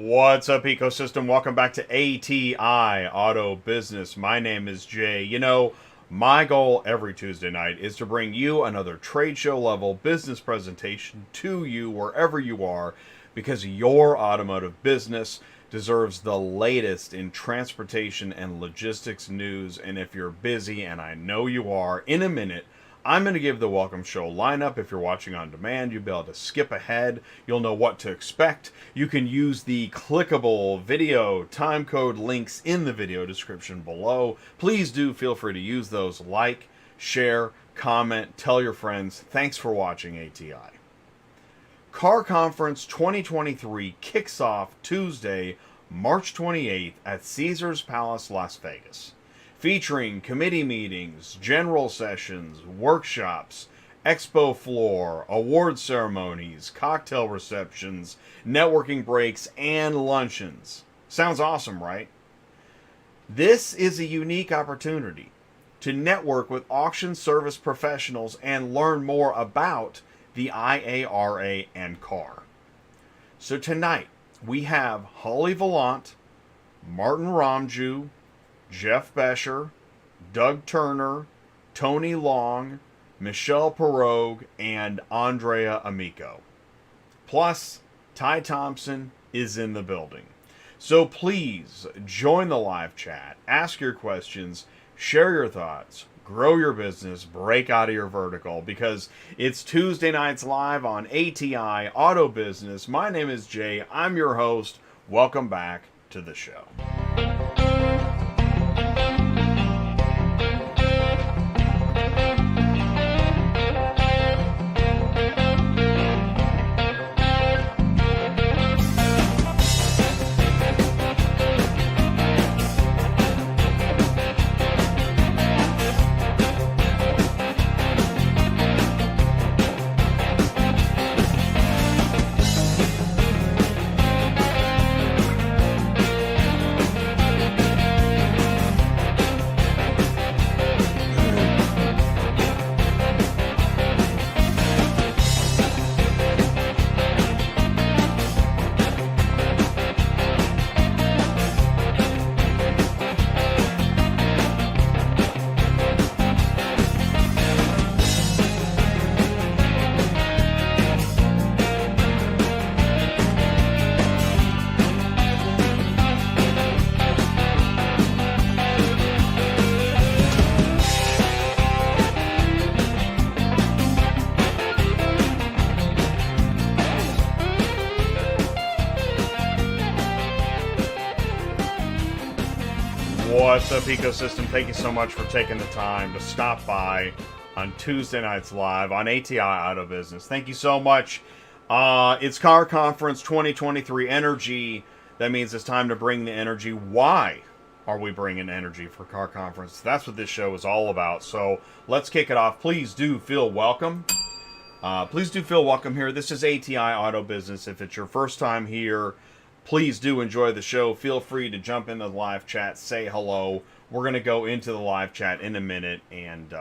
What's up, ecosystem? Welcome back to ATI Auto Business. My name is Jay. You know, my goal every Tuesday night is to bring you another trade show level business presentation to you wherever you are, because your automotive business deserves the latest in transportation and logistics news. And if you're busy, and I know you are, in a minute I'm going to give the welcome show lineup. If you're watching on demand, you'll be able to skip ahead. You'll know what to expect. You can use the clickable video time code links in the video description below. Please do feel free to use those. Like, share, comment, tell your friends. Thanks for watching ATI. Car Conference 2023 kicks off Tuesday, March 28th at Caesars Palace, Las Vegas, featuring committee meetings, general sessions, workshops, expo floor, award ceremonies, cocktail receptions, networking breaks, and luncheons. Sounds awesome, right? This is a unique opportunity to network with auction service professionals and learn more about the IARA and CAR. So tonight, we have Holly Vollant, Martin Romjue, Jeff Bescher, Doug Turner, Tony Long, Michele Pierog, and Andrea Amico. Plus, Ty Thompson is in the building. So please join the live chat, ask your questions, share your thoughts, grow your business, break out of your vertical, because it's Tuesday nights live on ATI Auto Business. My name is Jay. I'm your host. Welcome back to the show. What's up, ecosystem? Thank you so much for taking the time to stop by on Tuesday nights live on ATI Auto Business. Thank you so much. It's Car Conference 2023 Energy. That means it's time to bring the energy. Why are we bringing energy for Car Conference? That's what this show is all about. So let's kick it off. Please do feel welcome. Please do feel welcome here. This is ATI Auto Business. If it's your first time here, please do enjoy the show. Feel free to jump into the live chat, say hello. We're going to go into the live chat in a minute and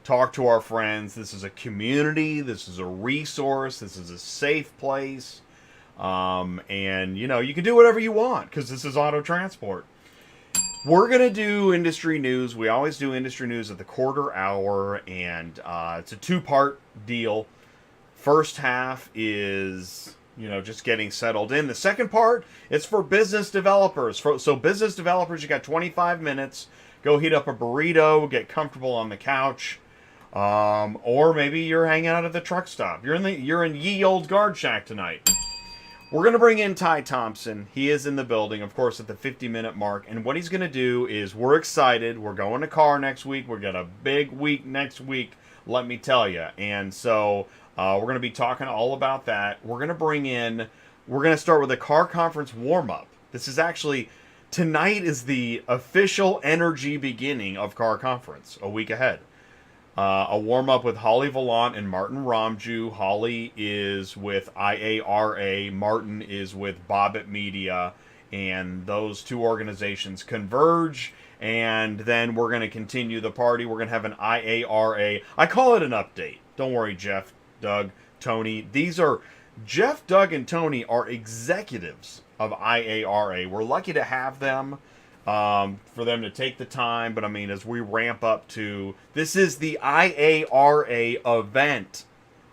talk to our friends. This is a community. This is a resource. This is a safe place. And, you know, you can do whatever you want because this is auto transport. We're going to do industry news. We always do industry news at the quarter hour, and it's a two-part deal. First half is, you know, just getting settled in. The second part, it's for business developers. So business developers, you got 25 minutes. Go heat up a burrito, get comfortable on the couch. Or maybe you're hanging out at the truck stop. You're in ye old guard shack tonight. We're going to bring in Ty Thompson. He is in the building, of course, at the 50-minute mark. And what he's going to do is, we're excited. We're going to CAR next week. We've got a big week next week, let me tell you. And so we're going to be talking all about that. We're going to start with a Car Conference warm-up. This is actually, tonight is the official energy beginning of Car Conference, a week ahead. A warm-up with Holly Vollant and Martin Romjue. Holly is with IARA. Martin is with Bobit Media. And those two organizations converge. And then we're going to continue the party. We're going to have an IARA. I call it an update. Don't worry, Jeff, Doug, Tony. Jeff, Doug, and Tony are executives of IARA. We're lucky to have them, for them to take the time. But I mean, as we ramp up to, this is the IARA event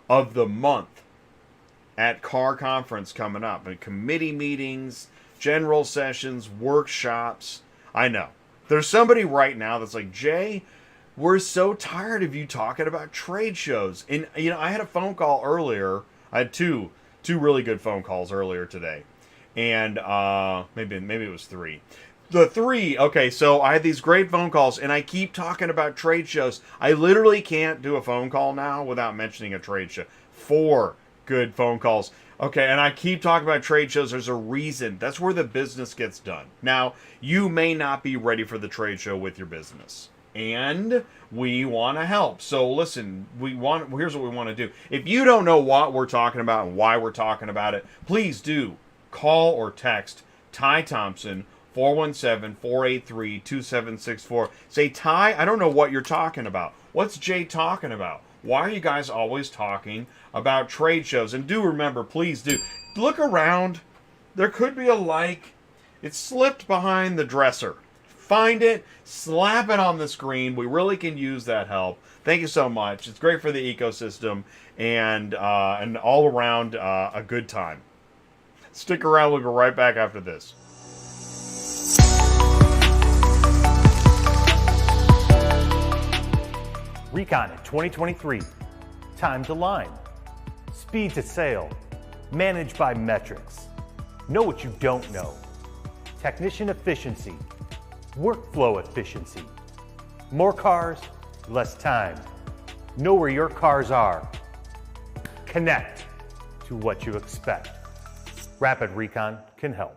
of the month at Car Conference coming up. And committee meetings, general sessions, workshops. I know. There's somebody right now that's like, Jay, we're so tired of you talking about trade shows. And, you know, I had a phone call earlier. I had two really good phone calls earlier today. And maybe it was three. The three, okay, so I had these great phone calls, and I keep talking about trade shows. I literally can't do a phone call now without mentioning a trade show. 4 good phone calls. Okay, and I keep talking about trade shows. There's a reason. That's where the business gets done. Now, you may not be ready for the trade show with your business, and we want to help. So listen, here's what we want to do. If you don't know what we're talking about and why we're talking about it, please do call or text Ty Thompson, 417-483-2764. Say, Ty, I don't know what you're talking about. What's Jay talking about? Why are you guys always talking about trade shows? And do remember, please do, look around. There could be a like. It slipped behind the dresser. Find it, slap it on the screen. We really can use that help. Thank you so much. It's great for the ecosystem and all around a good time. Stick around. We'll be right back after this. Recon 2023. Time to line. Speed to sale. Managed by metrics. Know what you don't know. Technician efficiency. Workflow efficiency. More cars, less time. Know where your cars are. Connect to what you expect. Rapid Recon can help.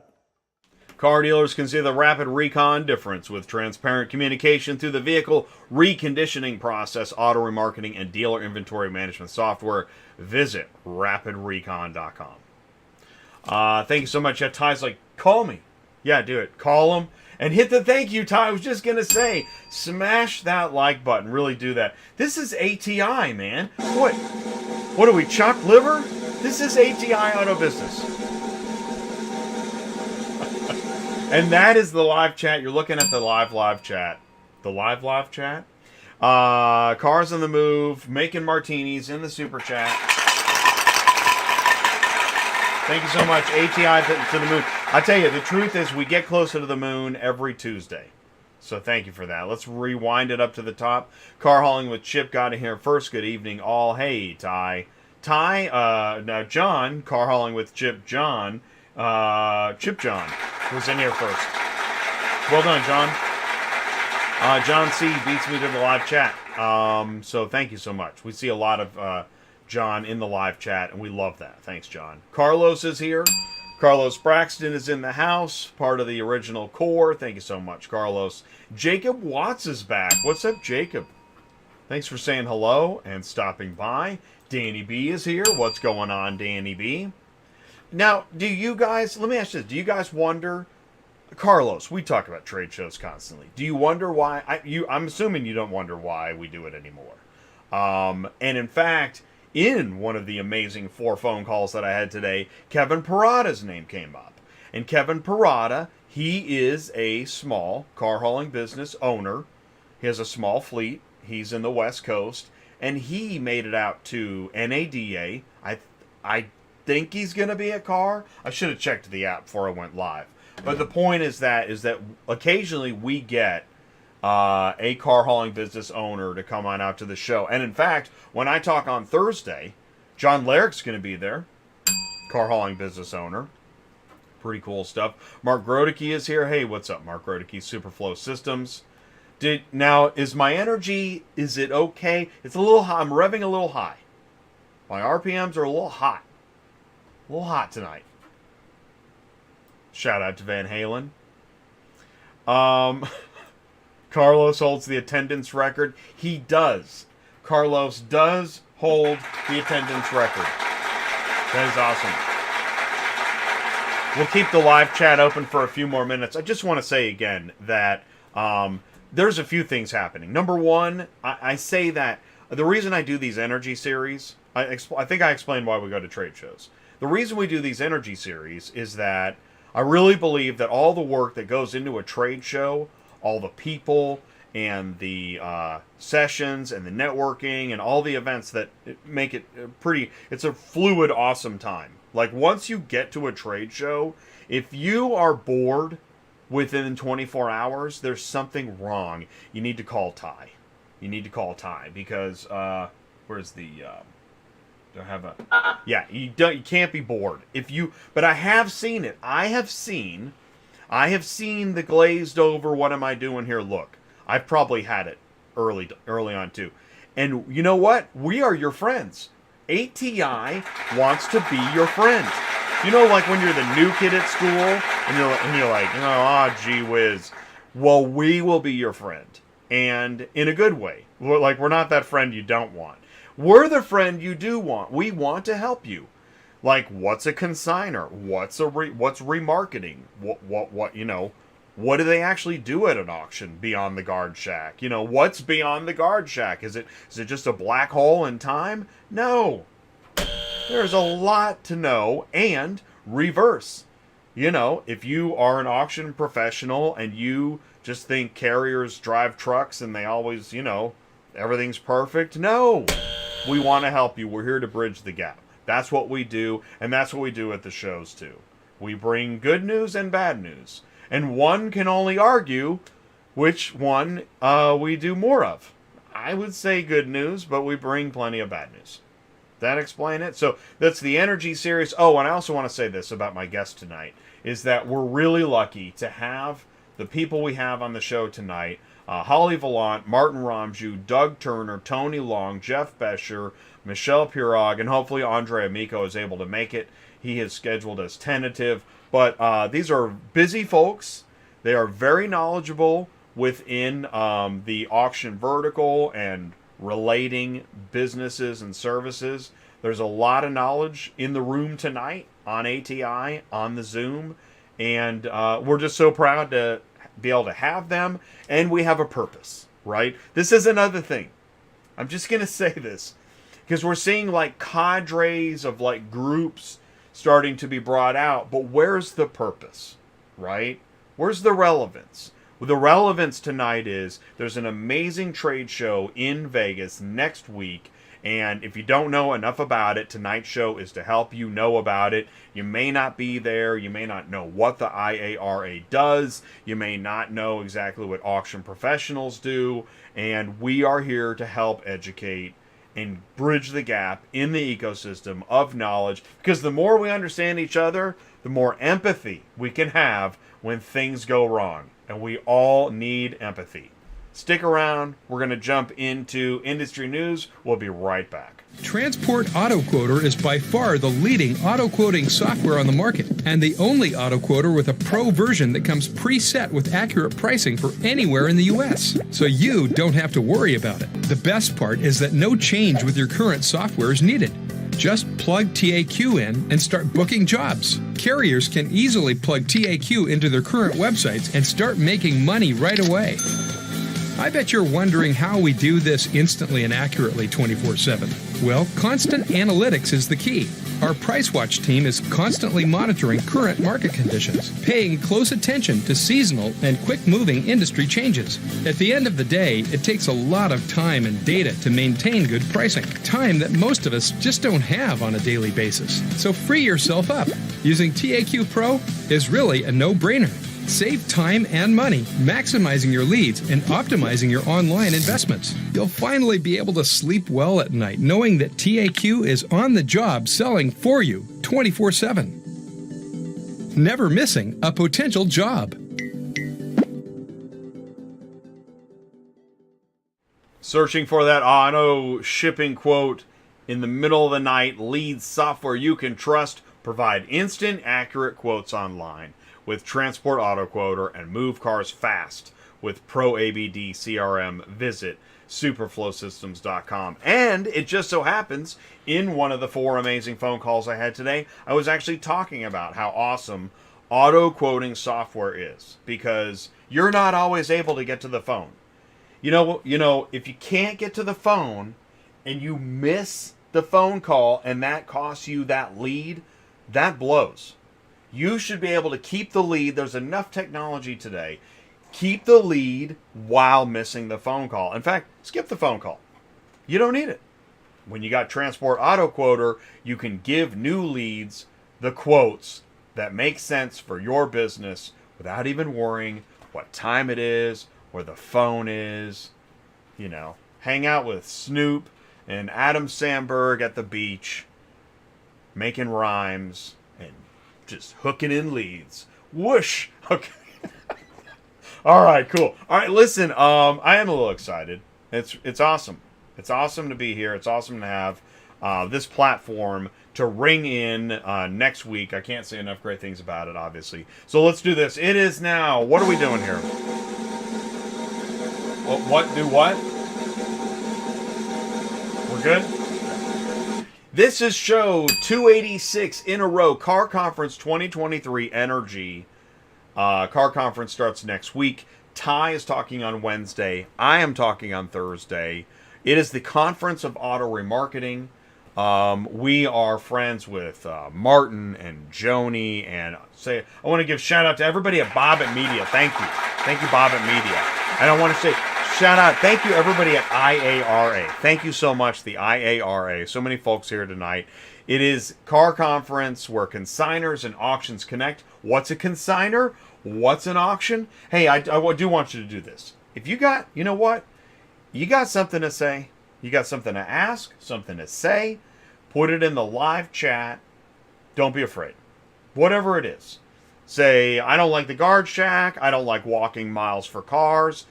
Car dealers can see the rapid recon difference with transparent communication through the vehicle reconditioning process, auto remarketing, and dealer inventory management software. Visit rapidrecon.com. Thank you so much. Yeah, Ty's like, call me. Yeah, do it. Call him and hit the thank you, Ty. I was just going to say, smash that like button. Really do that. This is ATI, man. What are we, chopped liver? This is ATI Auto Business. And that is the live chat. You're looking at the live chat. The live chat. Cars on the move. Making martinis in the super chat. Thank you so much. ATI to the moon. I tell you, the truth is we get closer to the moon every Tuesday. So thank you for that. Let's rewind it up to the top. Car hauling with Chip got in here first. Good evening, all. Hey, Ty. Now John, car hauling with Chip John. Chip John was in here first. Well done, John. John C beats me to the live chat. So thank you so much. We see a lot of John in the live chat, and we love that. Thanks, John. Carlos is here. Carlos Braxton is in the house, part of the original core. Thank you so much, Carlos. Jacob Watts is back. What's up, Jacob? Thanks for saying hello and stopping by. Danny B is here. What's going on, Danny B? Now, do you guys, let me ask you this, do you guys wonder, Carlos, we talk about trade shows constantly. Do you wonder why, I'm assuming you don't wonder why we do it anymore. And in fact, in one of the amazing 4 phone calls that I had today, Kevin Parada's name came up. And Kevin Parada, he is a small car hauling business owner. He has a small fleet. He's in the West Coast. And he made it out to NADA. I think he's going to be a car. I should have checked the app before I went live. But the point is that occasionally we get a car hauling business owner to come on out to the show. And in fact, when I talk on Thursday, John Larrick's going to be there. Car hauling business owner. Pretty cool stuff. Mark Grodicke is here. Hey, what's up, Mark Grodicke? Superflow Systems. Now, is my energy, is it okay? It's a little high. I'm revving a little high. My RPMs are a little hot. A little hot tonight. Shout out to Van Halen. Carlos holds the attendance record. He does. Carlos does hold the attendance record. That is awesome. We'll keep the live chat open for a few more minutes. I just want to say again that there's a few things happening. Number one, I say that the reason I do these energy series, I think I explained why we go to trade shows. The reason we do these energy series is that I really believe that all the work that goes into a trade show, all the people and the sessions and the networking and all the events that make it it's a fluid, awesome time. Like, once you get to a trade show, if you are bored within 24 hours, there's something wrong. You need to call Ty. You need to call Ty because, where's the, do I have a, yeah, you can't be bored. But I have seen it. I have seen the glazed over, what am I doing here look. I've probably had it early on too. And you know what? We are your friends. ATI wants to be your friend. You know, like when you're the new kid at school and you're like, gee whiz. Well, we will be your friend. And in a good way. We're not that friend you don't want. We're the friend you do want. We want to help you. Like, what's a consignor? What's remarketing? What do they actually do at an auction beyond the guard shack? What's beyond the guard shack? Is it just a black hole in time? No. There's a lot to know. And reverse. If you are an auction professional and you just think carriers drive trucks and they always, everything's perfect. No. We want to help you. We're here to bridge the gap. That's what we do, and that's what we do at the shows too. We bring good news and bad news. And one can only argue which one we do more of. I would say good news, but we bring plenty of bad news. That explain it? So that's the Energy Series. Oh, and I also want to say this about my guest tonight, is that we're really lucky to have the people we have on the show tonight. Holly Vollant, Martin Romjue, Doug Turner, Tony Long, Jeff Bescher, Michele Pierog, and hopefully Andre Amico is able to make it. He is scheduled as tentative. But these are busy folks. They are very knowledgeable within the auction vertical and relating businesses and services. There's a lot of knowledge in the room tonight on ATI, on the Zoom. And we're just so proud to be able to have them. And we have a purpose, right? This is another thing. I'm just going to say this. Because we're seeing like cadres of like groups starting to be brought out. But where's the purpose, right? Where's the relevance? Well, the relevance tonight is there's an amazing trade show in Vegas next week. And if you don't know enough about it, tonight's show is to help you know about it. You may not be there. You may not know what the IARA does. You may not know exactly what auction professionals do. And we are here to help educate and bridge the gap in the ecosystem of knowledge. Because the more we understand each other, the more empathy we can have when things go wrong. And we all need empathy. Stick around. We're going to jump into industry news. We'll be right back. Transport Auto Quoter is by far the leading auto quoting software on the market and the only auto quoter with a pro version that comes preset with accurate pricing for anywhere in the U.S. So you don't have to worry about it. The best part is that no change with your current software is needed. Just plug TAQ in and start booking jobs. Carriers can easily plug TAQ into their current websites and start making money right away. I bet you're wondering how we do this instantly and accurately 24/7. Well, constant analytics is the key. Our Price Watch team is constantly monitoring current market conditions, paying close attention to seasonal and quick-moving industry changes. At the end of the day, it takes a lot of time and data to maintain good pricing, time that most of us just don't have on a daily basis. So free yourself up. Using TAQ Pro is really a no-brainer. Save time and money, maximizing your leads and optimizing your online investments. You'll finally be able to sleep well at night knowing that TAQ is on the job selling for you 24/7. Never missing a potential job. Searching for that auto shipping quote in the middle of the night, leads software you can trust, provide instant, accurate quotes online with Transport Auto Quoter and move cars fast with Pro ABD CRM. Visit superflowsystems.com. And it just so happens, in one of the 4 amazing phone calls I had today, I was actually talking about how awesome auto quoting software is, because you're not always able to get to the phone. You know, if you can't get to the phone and you miss the phone call and that costs you that lead, that blows. You should be able to keep the lead. There's enough technology today. Keep the lead while missing the phone call. In fact, skip the phone call. You don't need it. When you got Transport Auto Quoter, you can give new leads the quotes that make sense for your business without even worrying what time it is, where the phone is. You know, hang out with Snoop and Adam Sandberg at the beach, making rhymes and just hooking in leads. Whoosh! Okay. All right, cool. All right, listen, I am a little excited. It's awesome. It's awesome to be here. It's awesome to have this platform to ring in next week. I can't say enough great things about it, obviously. So let's do this. It is now. What are we doing here? What? Do what? We're good? This is show 286 in a row. Car Conference 2023 Energy. Car Conference starts next week. Ty is talking on Wednesday. I am talking on Thursday. It is the Conference of Auto Remarketing. We are friends with Martin and Joni, and I want to give shout out to everybody at Bobit Media. Thank you. Thank you, Bobit Media. And I want to say shout out, thank you everybody at IARA. Thank you so much, the IARA. So many folks here tonight. It is Car Conference where consignors and auctions connect. What's a consignor? What's an auction? Hey, I do want you to do this. If you got, you know what? You got something to say, you got something to ask, something to say, put it in the live chat. Don't be afraid. Whatever it is. Say, I don't like the guard shack. I don't like walking miles for cars.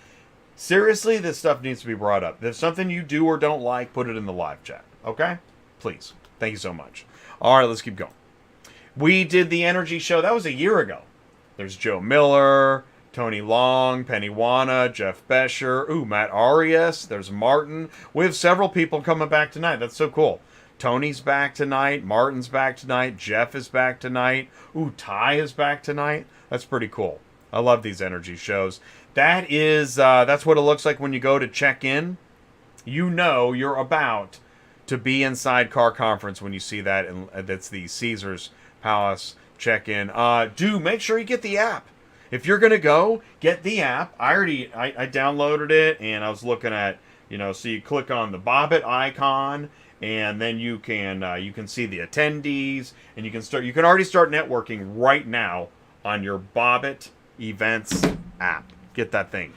Seriously, this stuff needs to be brought up. If there's something you do or don't like, put it in the live chat. Okay? Please. Thank you so much. All right, let's keep going. We did the energy show. That was a year ago. There's Joe Miller, Tony Long, Penny Wana, Jeff Bescher, Matt Arias, there's Martin. We have several people coming back tonight. That's so cool. Tony's back tonight, Martin's back tonight, Jeff is back tonight, Ty is back tonight. That's pretty cool. I love these energy shows. That's what it looks like when you go to check in. You know you're about to be inside Car Conference when you see that, and that's the Caesars Palace check-in. Do make sure you get the app. If you're gonna go, get the app. I downloaded it, and I was looking at, so you click on the Bobit icon, and then you can see the attendees, and you can already start networking right now on your Bobit events app. Get that thing.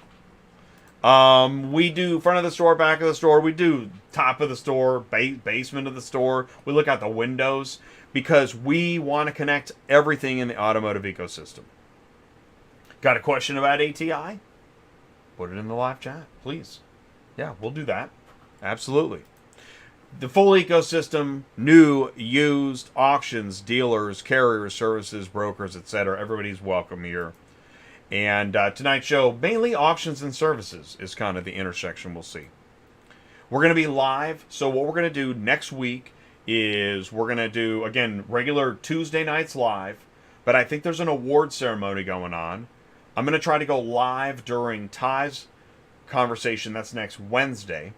We do front of the store, back of the store. We do top of the store, basement of the store. We look out the windows because we want to connect everything in the automotive ecosystem. Got a question about ATI? Put it in the live chat, please. Yeah, we'll do that. Absolutely. The full ecosystem, new, used, auctions, dealers, carriers, services, brokers, etc. Everybody's welcome here. And tonight's show, mainly auctions and services, is kind of the intersection we'll see. We're going to be live, so what we're going to do next week is we're going to do, again, regular Tuesday nights live, but I think there's an award ceremony going on. I'm going to try to go live during Ty's conversation. That's next Wednesday.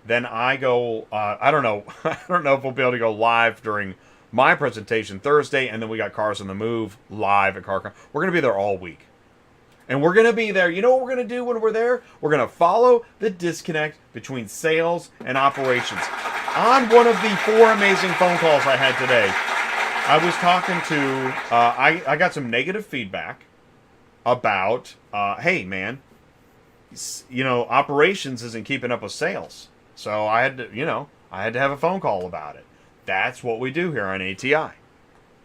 Then I go, I don't know if we'll be able to go live during my presentation Thursday, and then we got Cars on the Move live at CarCon. We're going to be there all week. And we're going to be there. You know what we're going to do when we're there? We're going to follow the disconnect between sales and operations. On one of the 4 amazing phone calls I had today, I was talking to, I got some negative feedback about, hey, man, operations isn't keeping up with sales. So I had to have a phone call about it. That's what we do here on ATI,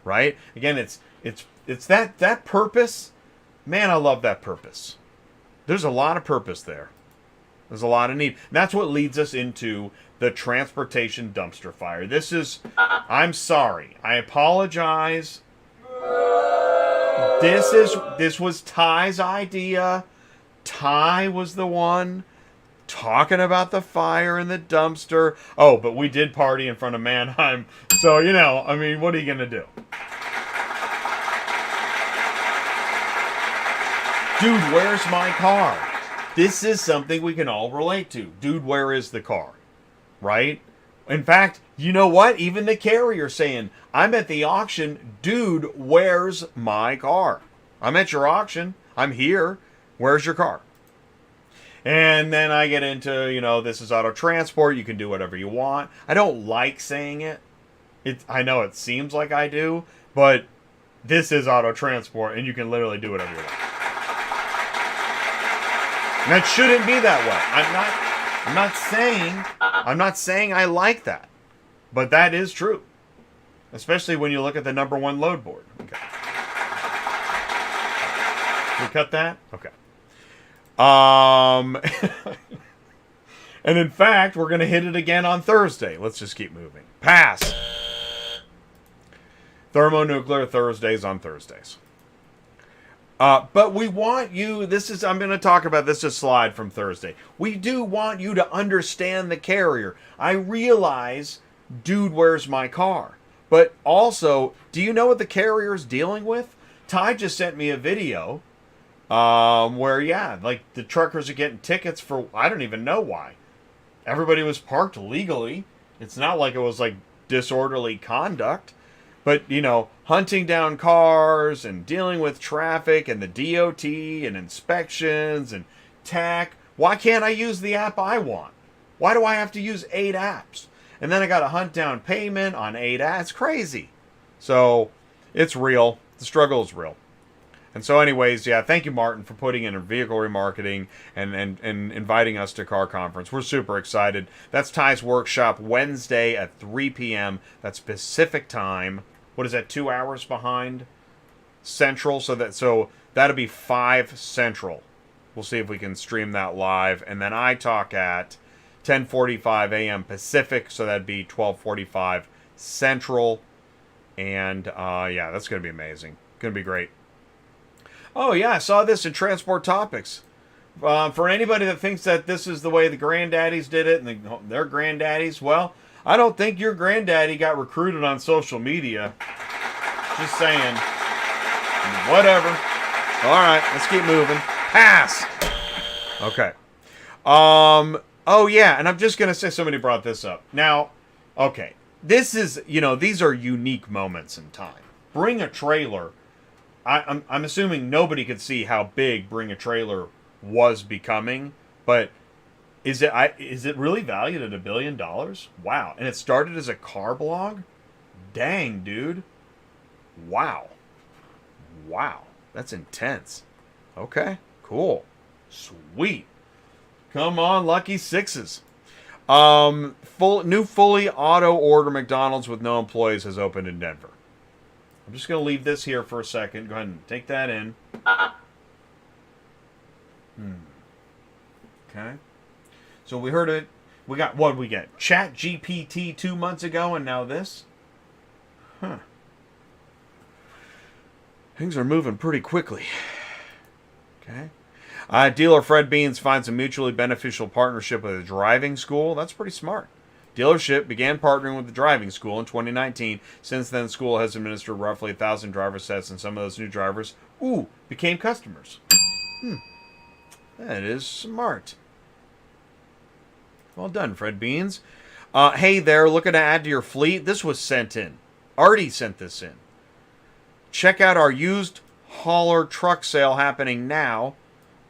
right? Again, it's that purpose. Man, I love that purpose. There's a lot of purpose there. There's a lot of need. And that's what leads us into the transportation dumpster fire. I'm sorry. I apologize. This was Ty's idea. Ty was the one talking about the fire in the dumpster. Oh, but we did party in front of Mannheim. So, what are you going to do? Dude, where's my car? This is something we can all relate to. Dude, where is the car? Right? In fact, you know what? Even the carrier saying, I'm at the auction. Dude, where's my car? I'm at your auction. I'm here. Where's your car? And then I get into, this is auto transport. You can do whatever you want. I don't like saying it. I know it seems like I do, but this is auto transport, and you can literally do whatever you want. And that shouldn't be that way. I'm not saying I like that, but that is true, especially when you look at the number one load board. Okay. Can we cut that? Okay. And in fact, we're going to hit it again on Thursday. Let's just keep moving. Pass. Thermonuclear Thursdays on Thursdays. But we want you, I'm going to talk about this, a slide from Thursday. We do want you to understand the carrier. I realize, dude, where's my car? But also, do you know what the carrier's dealing with? Ty just sent me a video where, the truckers are getting tickets for, I don't even know why. Everybody was parked legally. It's not like it was like disorderly conduct. But, hunting down cars and dealing with traffic and the DOT and inspections and TAC. Why can't I use the app I want? Why do I have to use 8 apps? And then I got to hunt down payment on 8 apps. It's crazy. So, it's real. The struggle is real. And so anyways, thank you, Martin, for putting in a vehicle remarketing and inviting us to Car Conference. We're super excited. That's Ty's workshop Wednesday at 3 p.m. That's Pacific time. What is that, 2 hours behind Central? So that'll be 5 Central. We'll see if we can stream that live. And then I talk at 10:45 a.m. Pacific, so that'd be 12:45 Central. And that's going to be amazing. Going to be great. Oh, yeah, I saw this in Transport Topics. For anybody that thinks that this is the way the granddaddies did it and their granddaddies, well, I don't think your granddaddy got recruited on social media. Just saying. Whatever. All right, let's keep moving. Pass. Okay. Oh, yeah, and I'm just going to say somebody brought this up. Now, okay, this is, these are unique moments in time. Bring a Trailer. I'm assuming nobody could see how big Bring a Trailer was becoming, but is it really valued at $1 billion? Wow. And it started as a car blog? Dang, dude. Wow. That's intense. Okay, cool. Sweet. Come on, lucky sixes. New fully auto order McDonald's with no employees has opened in Denver. I'm just going to leave this here for a second. Go ahead and take that in. Okay. So we heard it. We got, what did we get? Chat GPT 2 months ago, and now this? Huh. Things are moving pretty quickly. Okay. Dealer Fred Beans finds a mutually beneficial partnership with a driving school. That's pretty smart. Dealership began partnering with the driving school in 2019. Since then, the school has administered roughly 1,000 driver sets, and some of those new drivers, became customers. That is smart. Well done, Fred Beans. Hey there, looking to add to your fleet? This was sent in. Artie sent this in. Check out our used hauler truck sale happening now.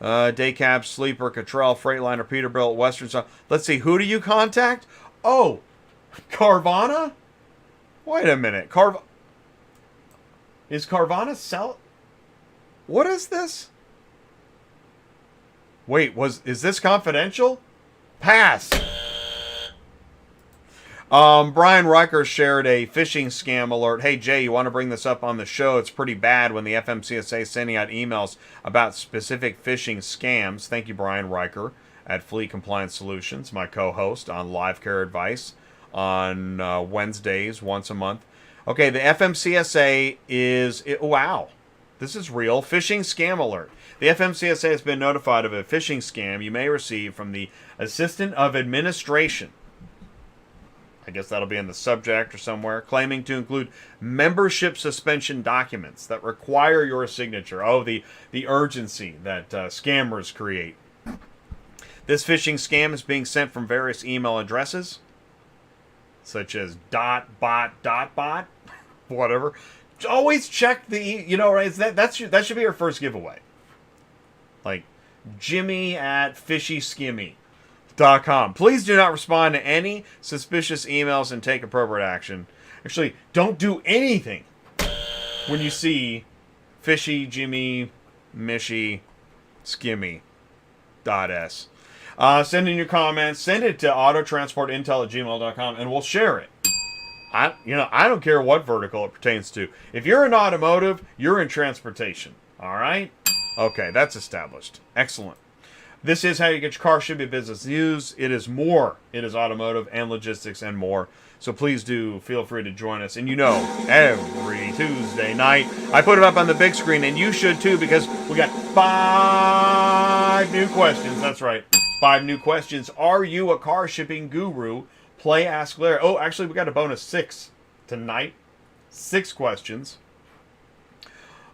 Daycab, Sleeper, Cottrell, Freightliner, Peterbilt, Western Star. Let's see, who do you contact? Oh, Carvana? Wait a minute. Is Carvana sell? What is this? Wait, is this confidential? Pass. Brian Riker shared a phishing scam alert. Hey, Jay, you want to bring this up on the show? It's pretty bad when the FMCSA is sending out emails about specific phishing scams. Thank you, Brian Riker at Fleet Compliance Solutions, my co-host on Live Care Advice on Wednesdays, once a month. Okay, the FMCSA wow, this is real. Phishing scam alert. The FMCSA has been notified of a phishing scam you may receive from the Assistant of Administration. I guess that'll be in the subject or somewhere, claiming to include membership suspension documents that require your signature. Oh, the urgency that scammers create. This phishing scam is being sent from various email addresses. such as bot, whatever. Always check the, right? That should be your first giveaway. Like Jimmy@fishyskimmy.com. Please do not respond to any suspicious emails and take appropriate action. Actually, don't do anything when you see Fishy, Jimmy, Mishy, Skimmy.s. Send in your comments. Send it to autotransportintel@gmail.com, and we'll share it. I don't care what vertical it pertains to. If you're in automotive, you're in transportation. All right? Okay, that's established. Excellent. This is how you get your car shipping business news. It is more. It is automotive and logistics and more. So please do feel free to join us. And every Tuesday night, I put it up on the big screen, and you should too, because we got 5 new questions. That's right. 5 new questions. Are you a car shipping guru? Play Ask Larry. Oh, actually, we got a bonus 6 tonight. 6 questions.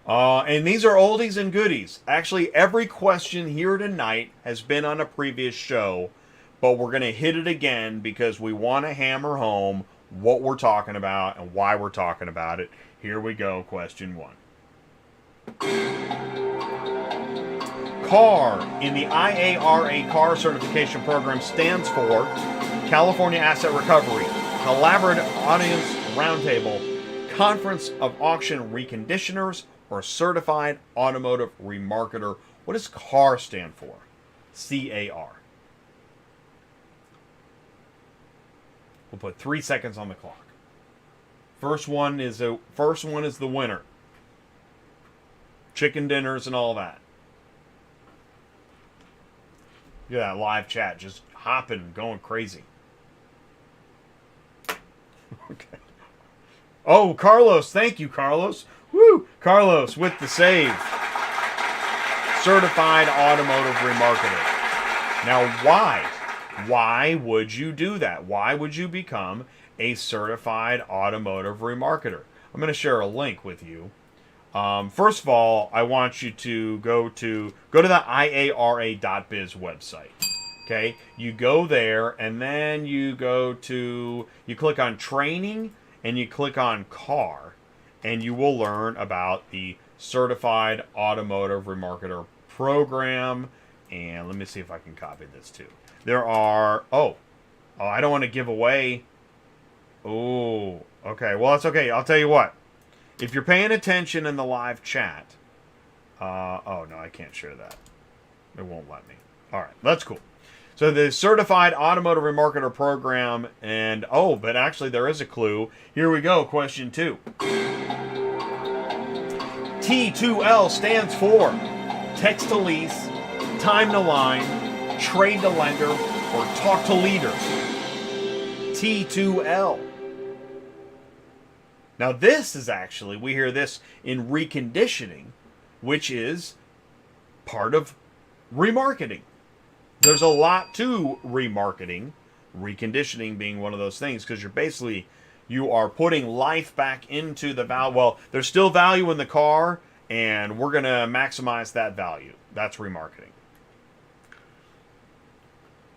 And these are oldies and goodies. Actually, every question here tonight has been on a previous show, but we're going to hit it again because we want to hammer home what we're talking about and why we're talking about it. Here we go, question 1. CAR in the IARA car certification program stands for California Asset Recovery, Collaborative Audience Roundtable, Conference of Auction Reconditioners, or Certified Automotive Remarketer. What does CAR stand for? CAR. We'll put 3 seconds on the clock. First one is the winner. Chicken dinners and all that. Look at that live chat just hopping, going crazy. Okay. Oh, Carlos. Thank you, Carlos. Woo! Carlos with the save. Certified Automotive Remarketer. Now, why? Why would you do that? Why would you become a Certified Automotive Remarketer? I'm going to share a link with you. First of all, I want you to go to the IARA.biz website. Okay, you go there, and then you click on training, and you click on car, and you will learn about the Certified Automotive Remarketer program. And let me see if I can copy this too. There are, I don't want to give away. Oh, okay, well, that's okay. I'll tell you what. If you're paying attention in the live chat, oh no, I can't share that. It won't let me. All right, that's cool. So the Certified Automotive Remarketer program, and but actually there is a clue. Here we go, question 2. T2L stands for text to lease, time to line, trade to lender, or talk to leaders. T2L. Now this is actually, we hear this in reconditioning, which is part of remarketing. There's a lot to remarketing, reconditioning being one of those things, because you are putting life back into the value. Well, there's still value in the car, and we're going to maximize that value. That's remarketing.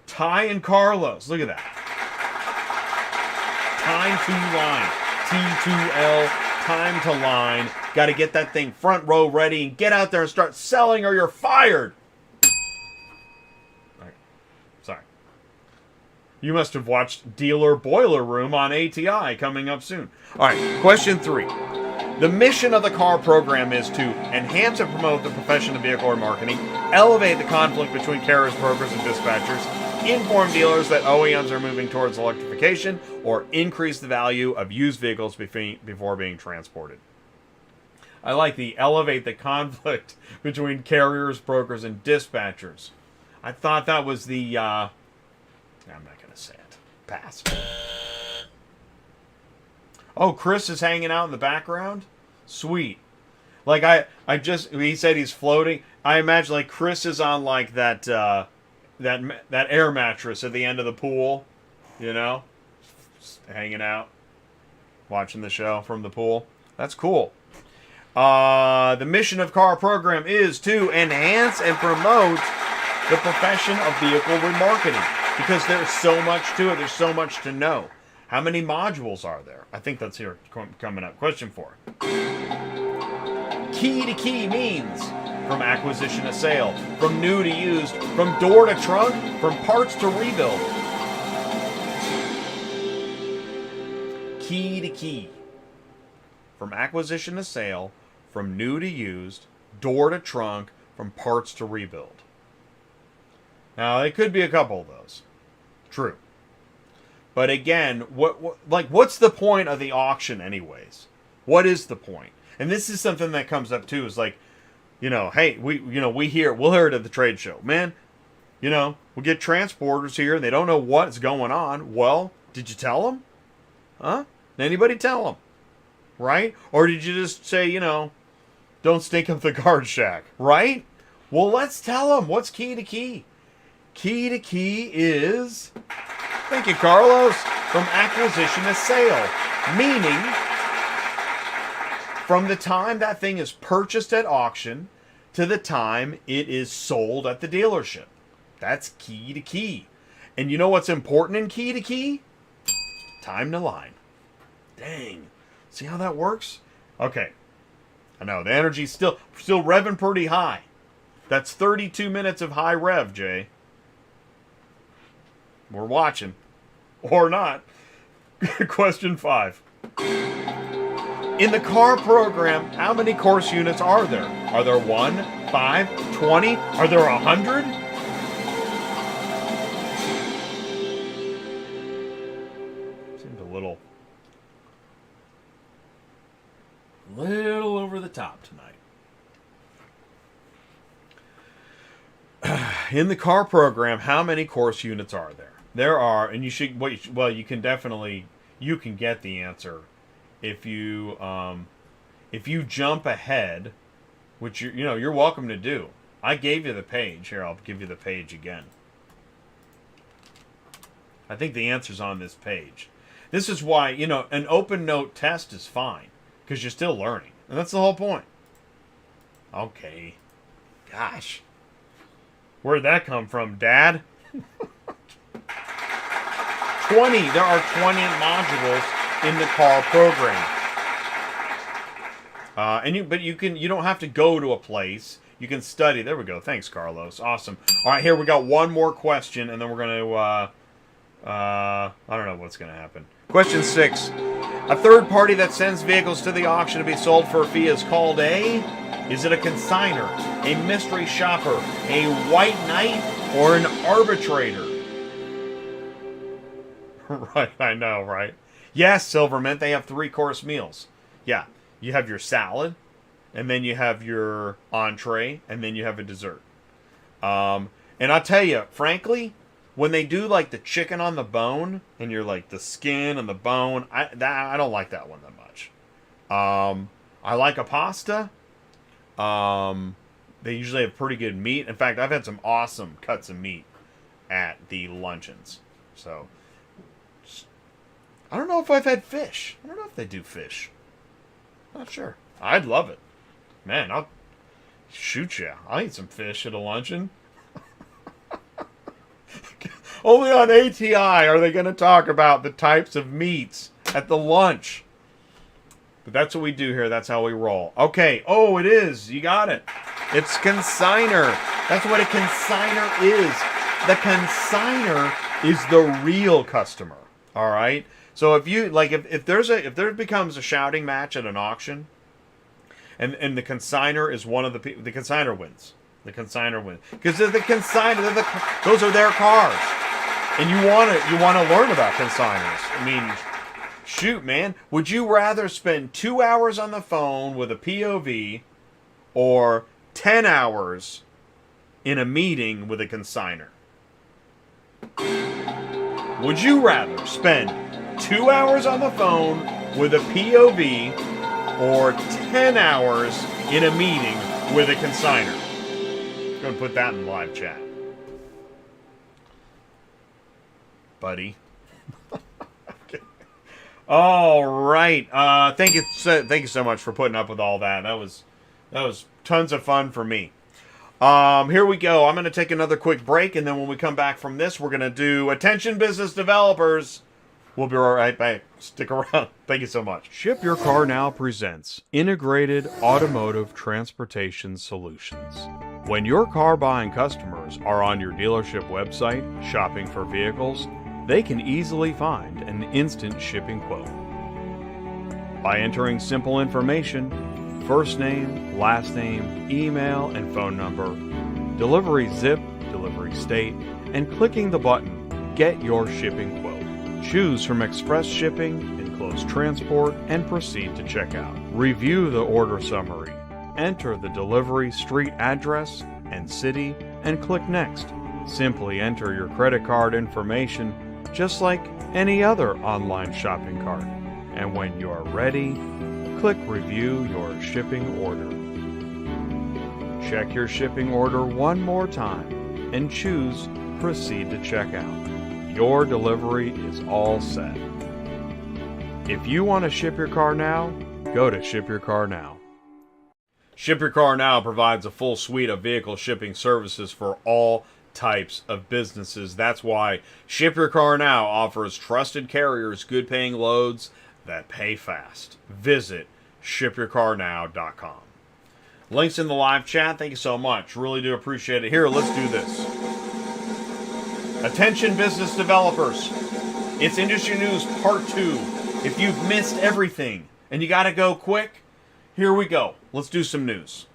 Ty and Carlos, look at that. Time to line. T2L, time to line. Got to get that thing front row ready and get out there and start selling or you're fired. Sorry. You must have watched Dealer Boiler Room on ATI coming up soon. All right, question 3. The mission of the CAR program is to enhance and promote the profession of vehicle remarketing, elevate the conflict between carriers, brokers, and dispatchers, inform dealers that OEMs are moving towards electrification, or increase the value of used vehicles before being transported. I like the elevate the conflict between carriers, brokers, and dispatchers. I thought that was the, I'm not going to say it. Pass. Oh, Chris is hanging out in the background? Sweet. Like, he said he's floating. I imagine, like, Chris is on, like, that air mattress at the end of the pool, just hanging out, watching the show from the pool. That's cool. The mission of CAR program is to enhance and promote the profession of vehicle remarketing, because there's so much to it. There's so much to know. How many modules are there? I think that's here coming up. Question 4. Key to key means from acquisition to sale, from new to used, from door to trunk, from parts to rebuild. Key to key. From acquisition to sale, from new to used, door to trunk, from parts to rebuild. Now, it could be a couple of those. True. But again, what's the point of the auction anyways? What is the point? And this is something that comes up too, is like, hey, we'll hear it at the trade show. Man, we get transporters here and they don't know what's going on. Well, did you tell them? Huh? Did anybody tell them? Right? Or did you just say, don't stink up the guard shack, right? Well, let's tell them what's key to key. Key to key is, thank you, Carlos, from acquisition to sale. Meaning, from the time that thing is purchased at auction to the time it is sold at the dealership. That's key to key. And you know what's important in key to key? Time to line. Dang. See how that works? Okay. I know, the energy's still revving pretty high. That's 32 minutes of high rev, Jay. We're watching. Or not. Question 5. In the car program, how many course units are there? Are there 1, 5, 20? Are there 100? Seems a little over the top tonight. In the car program, how many course units are there? There are, and you can get the answer if you jump ahead, which you're welcome to do. I gave you the page. Here, I'll give you the page again. I think the answer's on this page. This is why, an open note test is fine, because you're still learning. And that's the whole point. Okay. Gosh. Where'd that come from, Dad? 20. There are 20 modules in the car program. But you don't have to go to a place. You can study. There we go. Thanks, Carlos. Awesome. All right, here we got one more question, and then we're going to, I don't know what's going to happen. Question 6. A third party that sends vehicles to the auction to be sold for a fee is called is it a consignor, a mystery shopper, a white knight, or an arbitrator? Right, I know, right? Yes, Silvermint, they have 3-course meals. Yeah, you have your salad, and then you have your entree, and then you have a dessert. And I'll tell you, frankly, when they do like the chicken on the bone, and you're like the skin and the bone, I don't like that one that much. I like a pasta. They usually have pretty good meat. In fact, I've had some awesome cuts of meat at the luncheons. So, I don't know if I've had fish. I don't know if they do fish. Not sure. I'd love it. Man, I'll shoot you. I'll eat some fish at a luncheon. Only on ATI are they going to talk about the types of meats at the lunch. But that's what we do here. That's how we roll. Okay. Oh, it is. You got it. It's consignor. That's what a consignor is. The consignor is the real customer. All right. So if you if there becomes a shouting match at an auction, and the consignor is one of the people, the consignor wins. The consignor wins because they're the consignor. Those are their cars, and you want to learn about consignors. I mean, shoot, man, would you rather spend 2 hours on the phone with a POV, or 10 hours in a meeting with a consignor? Would you rather spend 2 hours on the phone with a POV or 10 hours in a meeting with a consignor? I'm going to put that in live chat. Buddy. Okay. All right. Thank you so much for putting up with all that. That was tons of fun for me. Here we go. I'm going to take another quick break, and then when we come back from this, we're going to do attention business developers. We'll be right back. Stick around. Thank you so much. Ship Your Car Now presents Integrated Automotive Transportation Solutions. When your car buying customers are on your dealership website shopping for vehicles, they can easily find an instant shipping quote. By entering simple information, first name, last name, email, and phone number, delivery zip, delivery state, and clicking the button, Get Your Shipping Quote. Choose from express shipping, enclosed transport, and proceed to checkout. Review the order summary. Enter the delivery street address and city and click Next. Simply enter your credit card information just like any other online shopping cart. And when you are ready, click Review Your Shipping Order. Check your shipping order one more time and choose Proceed to Checkout. Your delivery is all set. If you want to ship your car now, go to Ship Your Car Now. Ship Your Car Now provides a full suite of vehicle shipping services for all types of businesses. That's why Ship Your Car Now offers trusted carriers good paying loads that pay fast. Visit shipyourcarnow.com. Links in the live chat. Thank you so much. Really do appreciate it. Here, let's do this. Attention business developers. It's Industry News Part 2. If you've missed everything and you gotta go quick, here we go. Let's do some news.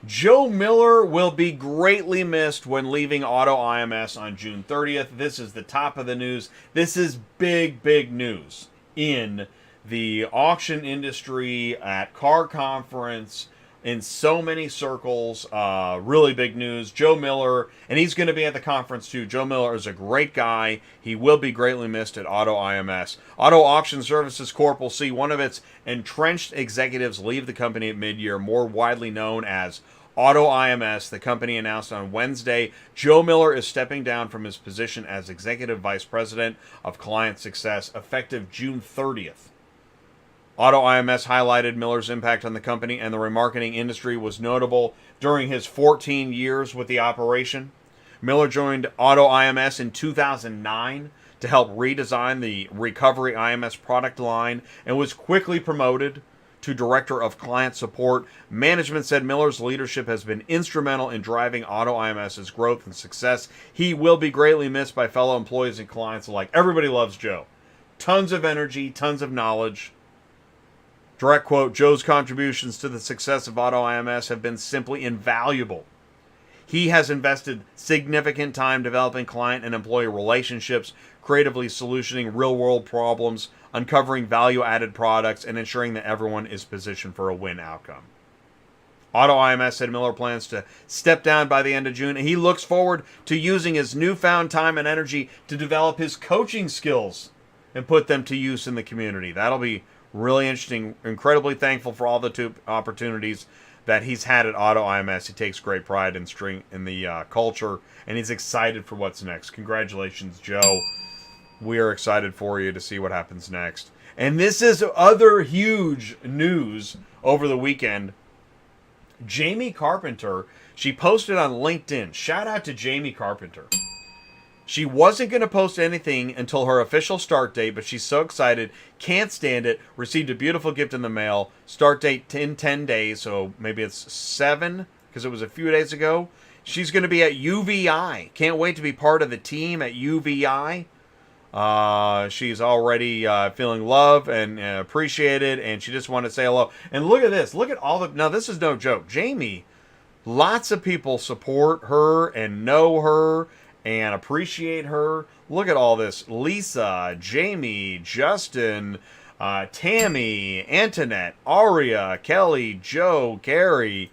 Joe Miller will be greatly missed when leaving Auto IMS on June 30th. This is the top of the news. This is big, big news in the auction industry, at Car Conference, in so many circles. Really big news. Joe Miller, and he's going to be at the conference too. Joe Miller is a great guy. He will be greatly missed at Auto IMS. Auto Auction Services Corp will see one of its entrenched executives leave the company at mid-year, more widely known as Auto IMS. The company announced on Wednesday Joe Miller is stepping down from his position as Executive Vice President of Client Success effective June 30th. Auto IMS highlighted Miller's impact on the company and the remarketing industry was notable during his 14 years with the operation. Miller joined Auto IMS in 2009 to help redesign the Recovery IMS product line and was quickly promoted to Director of Client Support. Management said Miller's leadership has been instrumental in driving Auto IMS's growth and success. He will be greatly missed by fellow employees and clients alike. Everybody loves Joe. Tons of energy, tons of knowledge. Direct quote, Joe's contributions to the success of Auto IMS have been simply invaluable. He has invested significant time developing client and employee relationships, creatively solutioning real-world problems, uncovering value-added products, and ensuring that everyone is positioned for a win outcome. Auto IMS said Miller plans to step down by the end of June, and he looks forward to using his newfound time and energy to develop his coaching skills and put them to use in the community. That'll be really interesting. Incredibly thankful for all the two opportunities that he's had at Auto IMS. He takes great pride in the culture, and he's excited for what's next. Congratulations, Joe. We are excited for you to see what happens next. And this is other huge news over the weekend. Jamye Carpenter, she posted on LinkedIn. Shout out to Jamye Carpenter. She wasn't going to post anything until her official start date, but she's so excited, can't stand it, received a beautiful gift in the mail, start date in 10 days, so maybe it's 7, because it was a few days ago. She's going to be at UVI. Can't wait to be part of the team at UVI. She's already feeling love and appreciated, and she just wanted to say hello. And look at this. Look at all the... Now, this is no joke. Jamye, lots of people support her and know her and appreciate her. Look at all this. Lisa, Jamie, Justin, Tammy, Antoinette, Aria, Kelly, Joe, Carrie,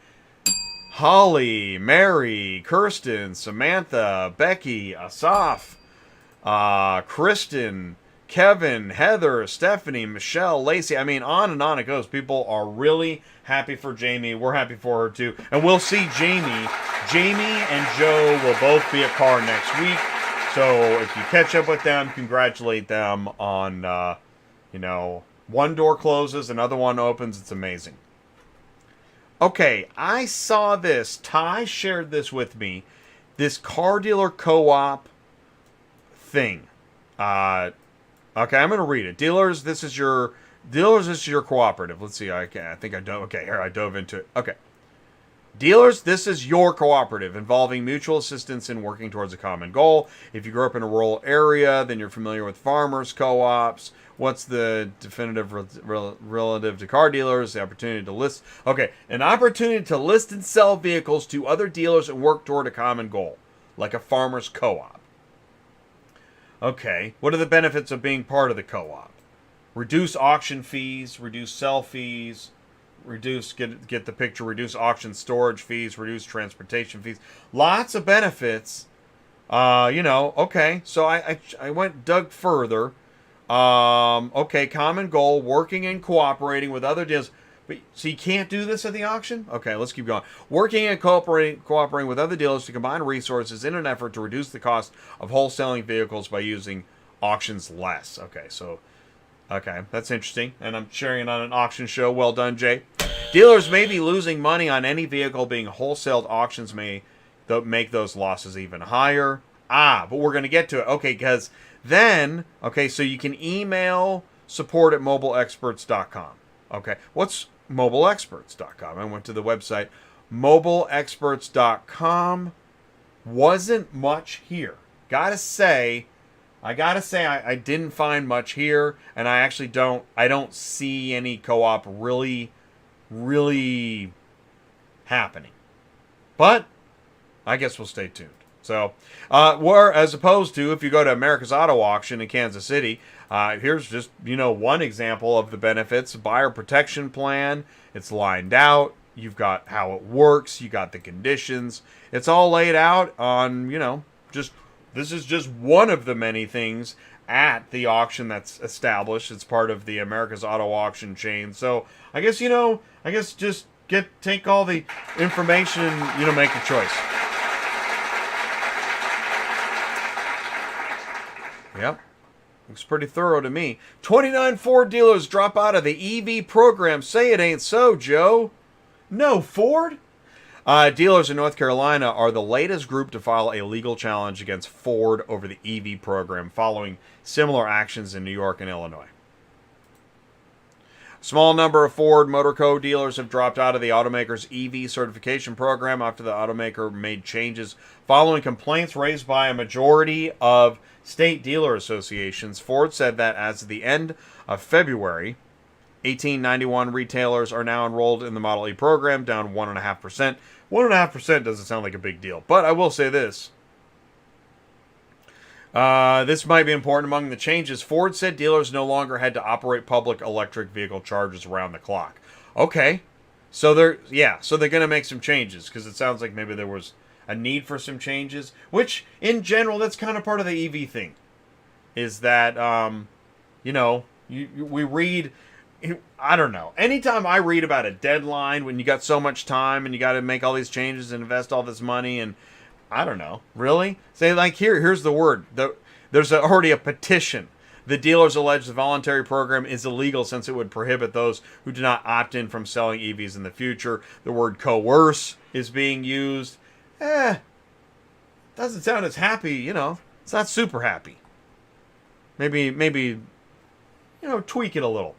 Holly, Mary, Kirsten, Samantha, Becky, Asaf, Kristen, Kevin, Heather, Stephanie, Michelle, Lacey. I mean, on and on it goes. People are really happy for Jamie. We're happy for her too. And we'll see Jamie and Joe will both be at CAR next week. So if you catch up with them, congratulate them on, one door closes, another one opens. It's amazing. Okay, I saw this. Ty shared this with me. This car dealer co-op thing. Okay, I'm going to read it. Dealers, this is your cooperative. Let's see. I think I dove. Okay, here I dove into it. Okay. Dealers, this is your cooperative involving mutual assistance in working towards a common goal. If you grew up in a rural area, then you're familiar with farmers, co-ops. What's the definitive relative to car dealers? The opportunity to list. Okay, an opportunity to list and sell vehicles to other dealers and work toward a common goal, like a farmer's co-op. Okay, what are the benefits of being part of the co-op? Reduce auction fees, reduce sell fees, get the picture, reduce auction storage fees, reduce transportation fees. Lots of benefits. Okay, so I dug further. Okay, common goal, working and cooperating with other dealers. But, so you can't do this at the auction? Okay, let's keep going. Working and cooperating with other dealers to combine resources in an effort to reduce the cost of wholesaling vehicles by using auctions less. Okay, that's interesting. And I'm sharing it on an auction show. Well done, Jay. Dealers may be losing money on any vehicle being wholesaled. Auctions may make those losses even higher. But we're going to get to it. Okay, because then, so you can email support@mobileexperts.com. Okay, what's mobileexperts.com? I went to the website. Mobileexperts.com. Wasn't much here. I gotta say, I didn't find much here, and I don't see any co-op really happening. But I guess we'll stay tuned. So, as opposed to if you go to America's Auto Auction in Kansas City, here's just, one example of the benefits. Buyer protection plan. It's lined out. You've got how it works. You got the conditions. It's all laid out on, this is just one of the many things at the auction that's established. It's part of the America's Auto Auction chain. So I guess, just take all the information and, make your choice. Yep. Looks pretty thorough to me. 29 Ford dealers drop out of the EV program. Say it ain't so, Joe. No, Ford? Dealers in North Carolina are the latest group to file a legal challenge against Ford over the EV program, following similar actions in New York and Illinois. A small number of Ford Motor Co. dealers have dropped out of the automaker's EV certification program after the automaker made changes following complaints raised by a majority of state dealer associations. Ford said that as of the end of February, 1891 retailers are now enrolled in the Model E program, down 1.5%. 1.5% doesn't sound like a big deal, but I will say this. This might be important among the changes. Ford said dealers no longer had to operate public electric vehicle chargers around the clock. Okay, so they're going to make some changes, because it sounds like maybe there was a need for some changes, which in general, that's kind of part of the EV thing, is that, we read... I don't know. Anytime I read about a deadline when you got so much time and you got to make all these changes and invest all this money, and I don't know, really? Say like here's the word. There's already a petition. The dealers allege the voluntary program is illegal since it would prohibit those who do not opt in from selling EVs in the future. The word coerce is being used. Doesn't sound as happy, It's not super happy. Maybe tweak it a little.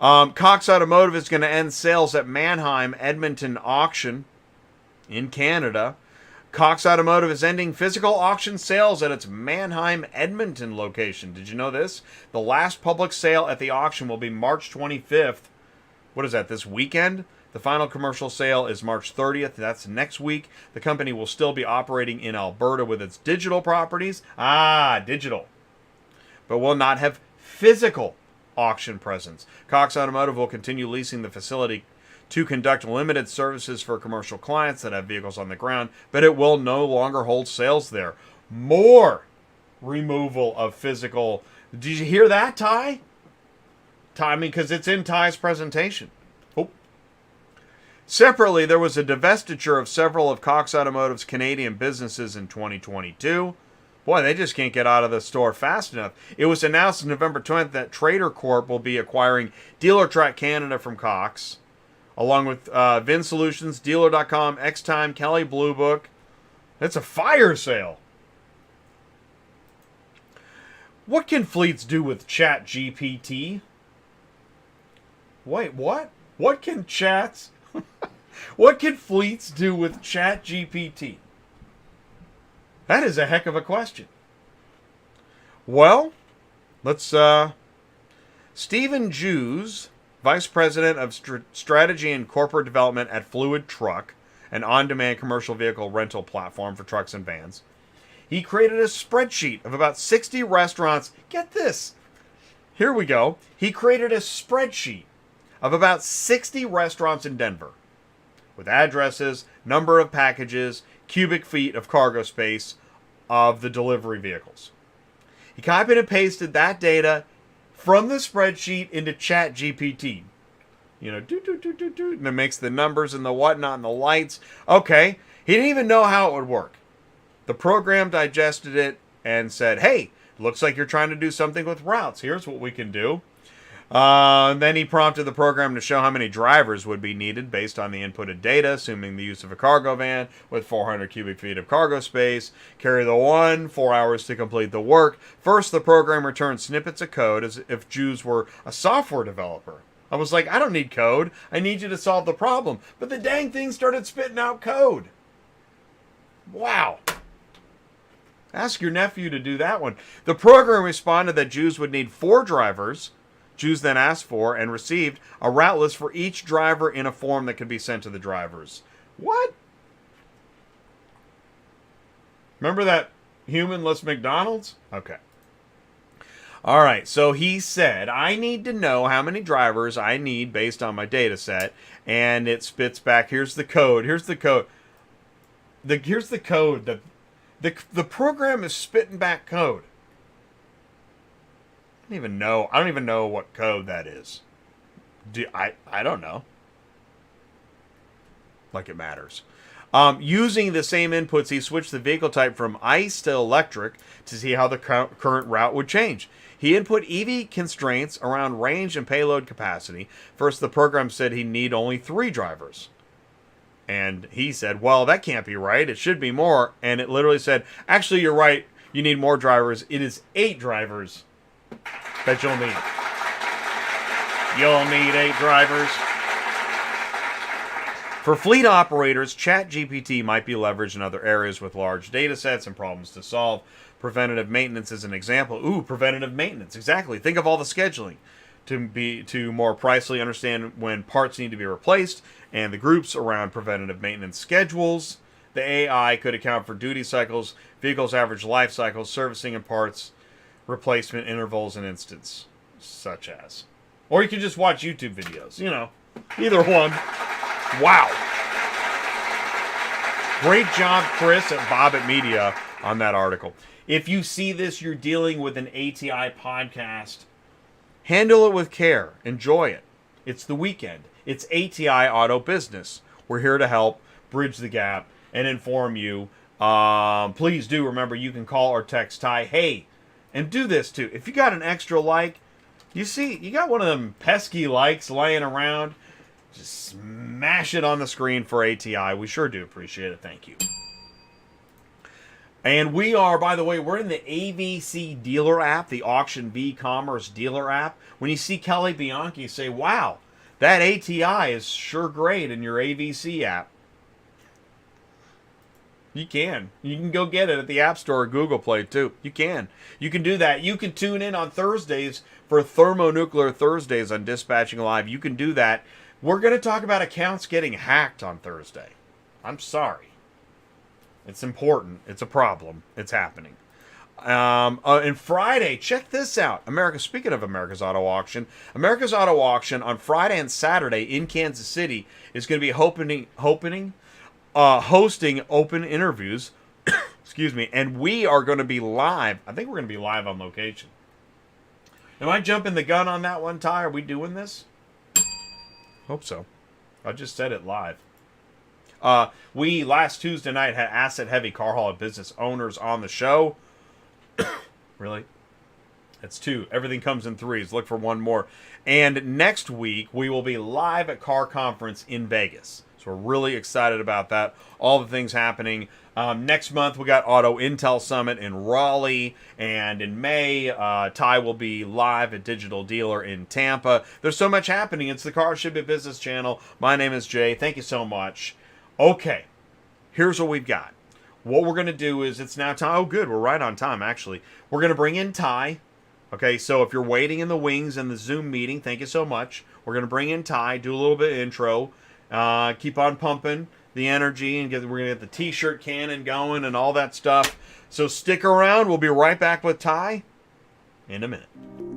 Cox Automotive is going to end sales at Mannheim Edmonton auction in Canada. Cox Automotive is ending physical auction sales at its Mannheim Edmonton location. Did you know this? The last public sale at the auction will be March 25th. What is that, this weekend? The final commercial sale is March 30th. That's next week. The company will still be operating in Alberta with its digital properties. Digital. But will not have physical auction presence. Cox Automotive will continue leasing the facility to conduct limited services for commercial clients that have vehicles on the ground, but it will no longer hold sales there. More removal of physical. Did you hear that, Ty? Because it's in Ty's presentation. Separately, there was a divestiture of several of Cox Automotive's Canadian businesses in 2022. Boy, they just can't get out of the store fast enough. It was announced on November 20th that Trader Corp will be acquiring DealerTrack Canada from Cox, along with Vin Solutions, Dealer.com, Xtime, Kelly Blue Book. It's a fire sale. What can fleets do with Chat GPT? Wait, what? What can fleets do with Chat GPT? That is a heck of a question. Well, let's Stephen Jews, Vice President of Strategy and Corporate Development at Fluid Truck, an on-demand commercial vehicle rental platform for trucks and vans. He created a spreadsheet of about 60 restaurants. Get this. Here we go. He created a spreadsheet of about 60 restaurants in Denver with addresses, number of packages, cubic feet of cargo space of the delivery vehicles. He copied and pasted that data from the spreadsheet into Chat GPT. You know, and it makes the numbers and the whatnot and the lights. Okay, he didn't even know how it would work. The program digested it and said, hey, looks like you're trying to do something with routes. Here's what we can do. And then he prompted the program to show how many drivers would be needed based on the inputted data, assuming the use of a cargo van with 400 cubic feet of cargo space. Carry the one, 4 hours to complete the work. First, the program returned snippets of code as if Jews were a software developer. I was like, I don't need code. I need you to solve the problem. But the dang thing started spitting out code. Wow. Ask your nephew to do that one. The program responded that Jews would need 4 drivers. Jews then asked for and received a route list for each driver in a form that could be sent to the drivers. What? Remember that humanless McDonald's? Okay. All right, so he said, I need to know how many drivers I need based on my data set, and it spits back, here's the code, here's the code. Here's the code that the program is spitting back code. I don't even know what code that is. I don't know. Like it matters. Using the same inputs, he switched the vehicle type from ICE to electric to see how the current route would change. He input EV constraints around range and payload capacity. First, the program said he'd need only 3 drivers. And he said, well, that can't be right. It should be more. And it literally said, actually, you're right. You need more drivers. It is 8 drivers that you'll need. You'll need 8 drivers. For fleet operators, ChatGPT might be leveraged in other areas with large data sets and problems to solve. Preventative maintenance is an example. Ooh, preventative maintenance. Exactly. Think of all the scheduling to more precisely understand when parts need to be replaced and the groups around preventative maintenance schedules. The AI could account for duty cycles, vehicles' average life cycles, servicing and parts replacement intervals and instance, such as. Or you can just watch YouTube videos, you know, either one. Wow. Great job, Chris, at Bobit Media on that article. If you see this, you're dealing with an ATI podcast. Handle it with care. Enjoy it. It's the weekend. It's ATI Auto Business. We're here to help bridge the gap and inform you. Please do remember you can call or text Ty. Hey, and do this too. If you got an extra like, you see, you got one of them pesky likes laying around, just smash it on the screen for ATI. We sure do appreciate it. Thank you. And we are, by the way, we're in the AVC dealer app, the Auction V Commerce dealer app. When you see Kelly Bianchi, say, wow, that ATI is sure great in your AVC app. You can. You can go get it at the App Store or Google Play, too. You can. You can do that. You can tune in on Thursdays for Thermonuclear Thursdays on Dispatching Live. You can do that. We're going to talk about accounts getting hacked on Thursday. I'm sorry. It's important. It's a problem. It's happening. And Friday, check this out. Speaking of America's Auto Auction, America's Auto Auction on Friday and Saturday in Kansas City is going to be hosting open interviews. Excuse me. And we are going to be live. I think we're going to be live on location. Am I jumping the gun on that one, Ty? Are we doing this? Hope so. I just said it live. We, last Tuesday night, had asset-heavy car haul business owners on the show. Really? That's 2. Everything comes in 3s. Look for one more. And next week, we will be live at Car Conference in Vegas. So we're really excited about that. All the things happening. Next month, we got Auto Intel Summit in Raleigh. And in May, Ty will be live at Digital Dealer in Tampa. There's so much happening. It's the Car Ship It Business channel. My name is Jay. Thank you so much. Okay, here's what we've got. What we're going to do is, it's now time. Oh, good. We're right on time, actually. We're going to bring in Ty. Okay, so if you're waiting in the wings in the Zoom meeting, thank you so much. We're going to bring in Ty, do a little bit of intro, keep on pumping the energy, and we're going to get the T-shirt cannon going and all that stuff. So stick around. We'll be right back with Ty in a minute.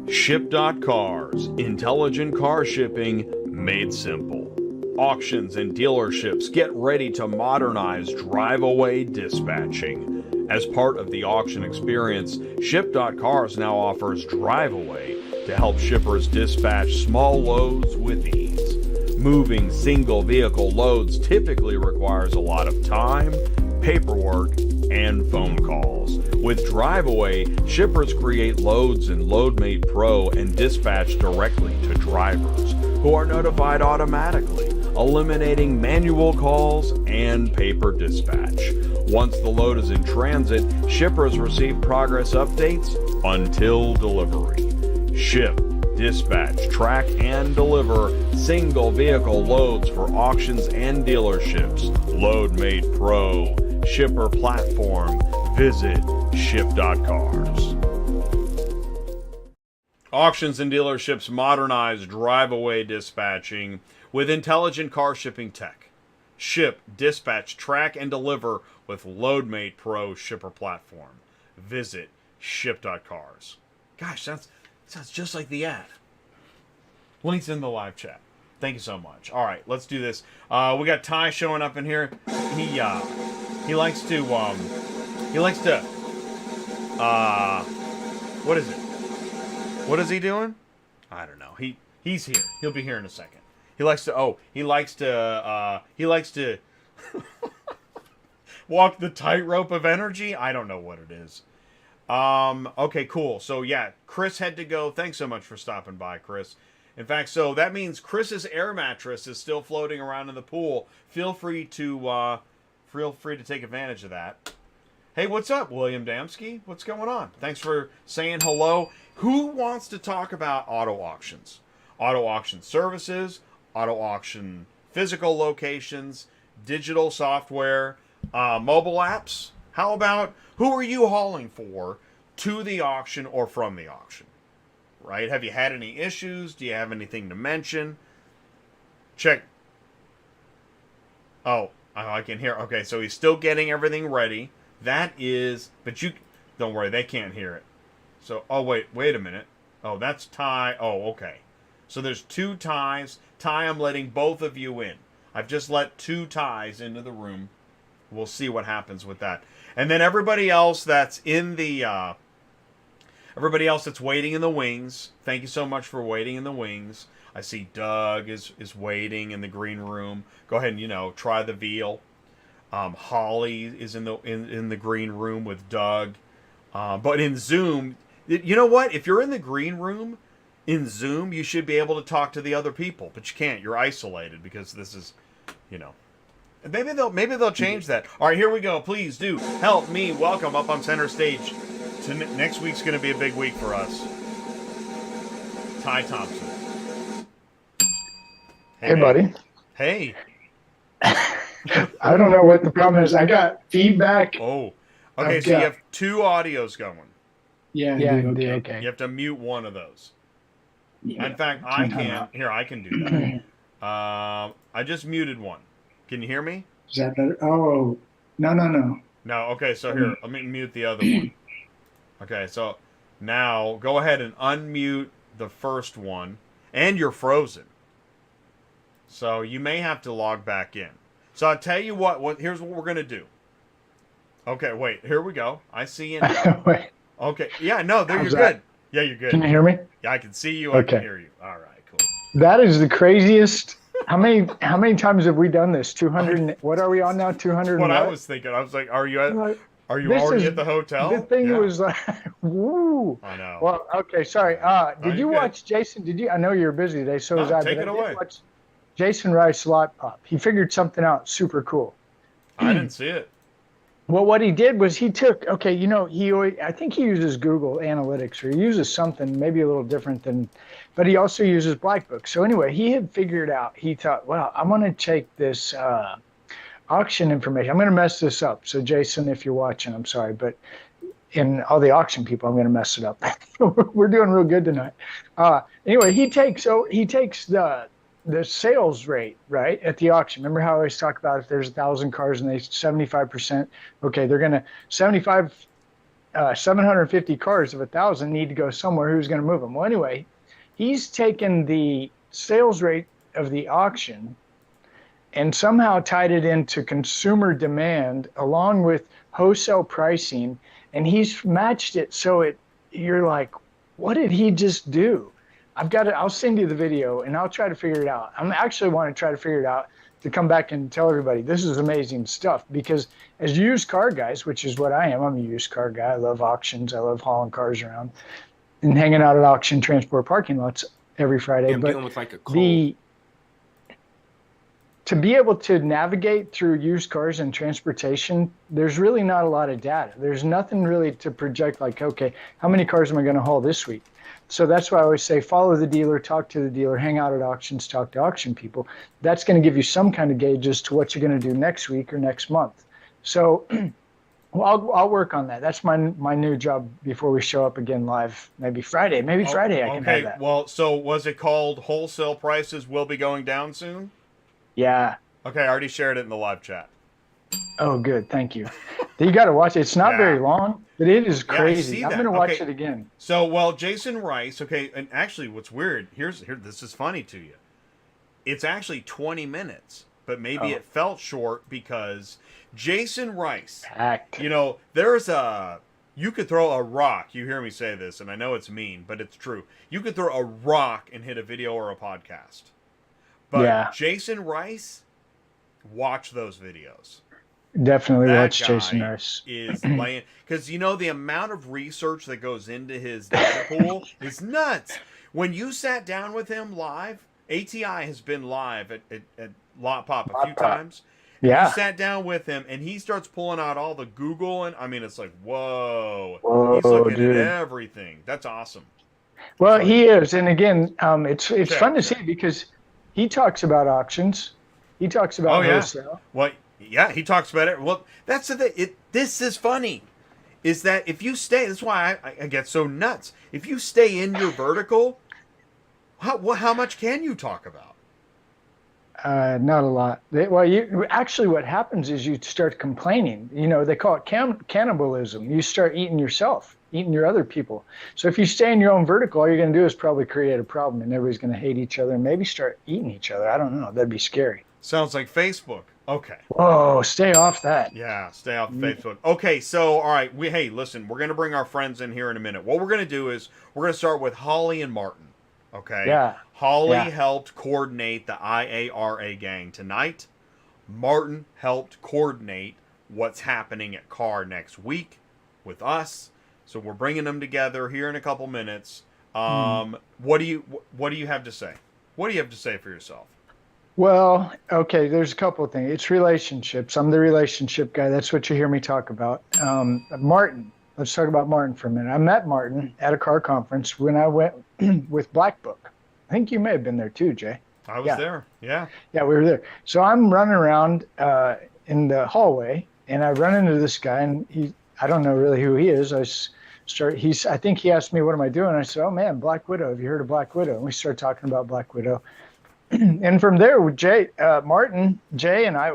Ship.Cars, intelligent car shipping made simple. Auctions and dealerships get ready to modernize drive-away dispatching. As part of the auction experience, Ship.Cars now offers drive-away to help shippers dispatch small loads with ease. Moving single vehicle loads typically requires a lot of time, paperwork, and phone calls. With drive-away, shippers create loads in LoadMate Pro and dispatch directly to drivers, who are notified automatically, eliminating manual calls and paper dispatch. Once the load is in transit, shippers receive progress updates until delivery. Ship, dispatch, track, and deliver single vehicle loads for auctions and dealerships. LoadMate Pro, shipper platform. Visit Ship.Cars. Auctions and dealerships modernize drive-away dispatching with intelligent car shipping tech. Ship, dispatch, track, and deliver with LoadMate Pro shipper platform. Visit Ship.Cars. Gosh, that sounds just like the ad. Links in the live chat. Thank you so much. All right, let's do this. We got Ty showing up in here. He likes to what is it? What is he doing? I don't know. He's here. He'll be here in a second. He likes to walk the tightrope of energy. I don't know what it is. Okay, cool. So yeah, Chris had to go. Thanks so much for stopping by, Chris. In fact, so that means Chris's air mattress is still floating around in the pool. Feel free to take advantage of that. Hey, what's up, William Damsky? What's going on? Thanks for saying hello. Who wants to talk about auto auctions? Auto auction services, auto auction physical locations, digital software, mobile apps. How about, who are you hauling for to the auction or from the auction? Right? Have you had any issues? Do you have anything to mention? Check. Oh, I can hear. Okay, so he's still getting everything ready. That is, but you, don't worry, they can't hear it. So, oh, wait a minute. Oh, that's Ty. Oh, okay. So there's two Ties. Ty, I'm letting both of you in. I've just let two Ties into the room. We'll see what happens with that. And then everybody else that's in the, everybody else that's waiting in the wings, thank you so much for waiting in the wings. I see Doug is waiting in the green room. Go ahead and, try the veal. Holly is in the green room with Doug. But in Zoom, you know what? If you're in the green room in Zoom, you should be able to talk to the other people, but you can't. You're isolated because this is, Maybe they'll change that. All right, here we go. Please do help me welcome up on center stage. Next week's going to be a big week for us. Ty Thompson. Hey, buddy. Hey. I don't know what the problem is. I got feedback. Oh. Okay, so you have two audios going. Yeah, okay. You have to mute one of those. Yeah. In fact, I can. Here, I can do that. I just muted one. Can you hear me? Is that better? Oh, no. No, okay, so here, let me mute the other one. Okay, so now go ahead and unmute the first one. And you're frozen. So you may have to log back in. So I'll tell you what here's what we're going to do. Okay, wait, here we go. I see you now. Wait. Okay, yeah, no, there, you're that? good. Yeah, you're good. Can you hear me? Yeah, I can see you. I can hear you. All right, cool. That is the craziest. How many times have we done this? 200. What are we on now? 200. What I was thinking, I was like, are you already at the hotel? The thing was like, woo. I know. Well, okay, sorry. Did you watch Jason? I know you're busy today, so was I. Take it away. Jason Rice Lot Pop. He figured something out super cool. I didn't see it. Well, what he did was he took, okay, I think he uses Google Analytics, or he uses something maybe a little different but he also uses Black Book. So anyway, he had figured out, he thought, well, I'm going to take this auction information. I'm going to mess this up. So Jason, if you're watching, I'm sorry, but in all the auction people, I'm going to mess it up. We're doing real good tonight. Anyway, he takes the sales rate, right, at the auction. Remember how I always talk about if there's 1,000 cars and they 75%, okay, they're going to 750 cars of 1,000 need to go somewhere. Who's going to move them? Well, anyway, he's taken the sales rate of the auction and somehow tied it into consumer demand along with wholesale pricing, and he's matched it so you're like, what did he just do? I'll send you the video and I'll try to figure it out. I'm actually want to try to figure it out to come back and tell everybody this is amazing stuff, because as used car guys, which is what I am, I'm a used car guy. I love auctions. I love hauling cars around and hanging out at auction transport parking lots every Friday. I'm but dealing with like a cold. To be able to navigate through used cars and transportation, there's really not a lot of data. There's nothing really to project like, okay, how many cars am I going to haul this week? So that's why I always say follow the dealer, talk to the dealer, hang out at auctions, talk to auction people. That's going to give you some kind of gauge as to what you're going to do next week or next month. So I'll work on that. That's my new job before we show up again live, maybe Friday. Maybe Friday I can have that. Well, so was it called Wholesale Prices Will Be Going Down Soon? Yeah. Okay, I already shared it in the live chat. Oh, good. Thank you. You got to watch it. It's not very long, but it is crazy. Yeah, I'm going to watch it again. So, well, Jason Rice, okay, and actually what's weird, this is funny to you. It's actually 20 minutes, but maybe it felt short because Jason Rice, Packed. you could throw a rock. You hear me say this, and I know it's mean, but it's true. You could throw a rock and hit a video or a podcast. But Jason Rice, watch those videos. Definitely That watch Jason guy Rice. is laying, because the amount of research that goes into his data pool is nuts. When you sat down with him live, ATI has been live at Lot Pop a few times. Yeah. You sat down with him, and he starts pulling out all the Google, and I mean, it's like, whoa. He's looking at everything. That's awesome. Well, he is, and again, it's fun to see because he talks about auctions. He talks about wholesale. Well, yeah, he talks about it. Well, that's this is funny, is that if you stay, that's why I get so nuts. If you stay in your vertical, how much can you talk about? Not a lot. What happens is you start complaining. They call it cannibalism. You start eating yourself, eating your other people. So if you stay in your own vertical, all you're going to do is probably create a problem, and everybody's going to hate each other and maybe start eating each other. I don't know. That'd be scary. Sounds like Facebook. Okay. Whoa, stay off that. Yeah, stay off Facebook. Okay, so, all right. Hey, listen, we're going to bring our friends in here in a minute. What we're going to do is we're going to start with Holly and Martin. Okay? Yeah. Holly helped coordinate the IARA gang tonight. Martin helped coordinate what's happening at CAR next week with us. So we're bringing them together here in a couple minutes. What do you have to say? What do you have to say for yourself? Well, okay, there's a couple of things. It's relationships. I'm the relationship guy. That's what you hear me talk about. Martin, let's talk about Martin for a minute. I met Martin at a car conference when I went with Black Book. I think you may have been there too, Jay. I was there, yeah. Yeah, we were there. So I'm running around in the hallway, and I run into this guy, and I don't know really who he is. I think he asked me, what am I doing? I said, oh man, Black Widow. Have you heard of Black Widow? And we started talking about Black Widow. And from there, with Martin, Jay, and I,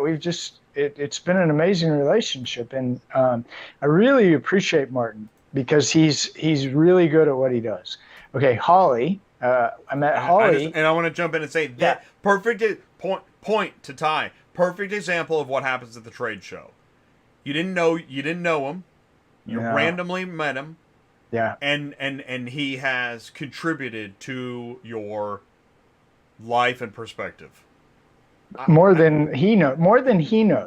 it's been an amazing relationship. And I really appreciate Martin because he's really good at what he does. Okay, Holly, I met Holly. I want to jump in and say that perfect point to tie. Perfect example of what happens at the trade show. You didn't know him. You randomly met him. Yeah. And he has contributed to your life and perspective. More than he knows.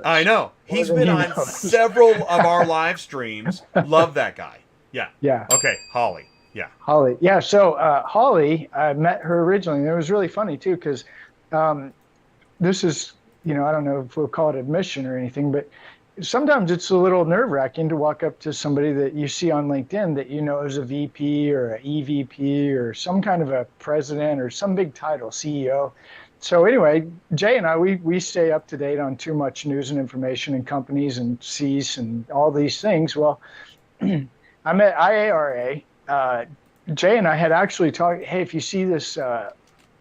I know. He's been on several of our live streams. Love that guy. Yeah. Yeah. Okay, Holly. Yeah. Holly. Yeah. So Holly, I met her originally, and it was really funny too because this is, I don't know if we'll call it admission or anything, but sometimes it's a little nerve-wracking to walk up to somebody that you see on LinkedIn that is a VP or an EVP or some kind of a president or some big title, CEO. So anyway, Jay and I, we stay up to date on too much news and information and companies and C's and all these things. Well, I'm at IARA. Jay and I had actually talked, hey, if you see this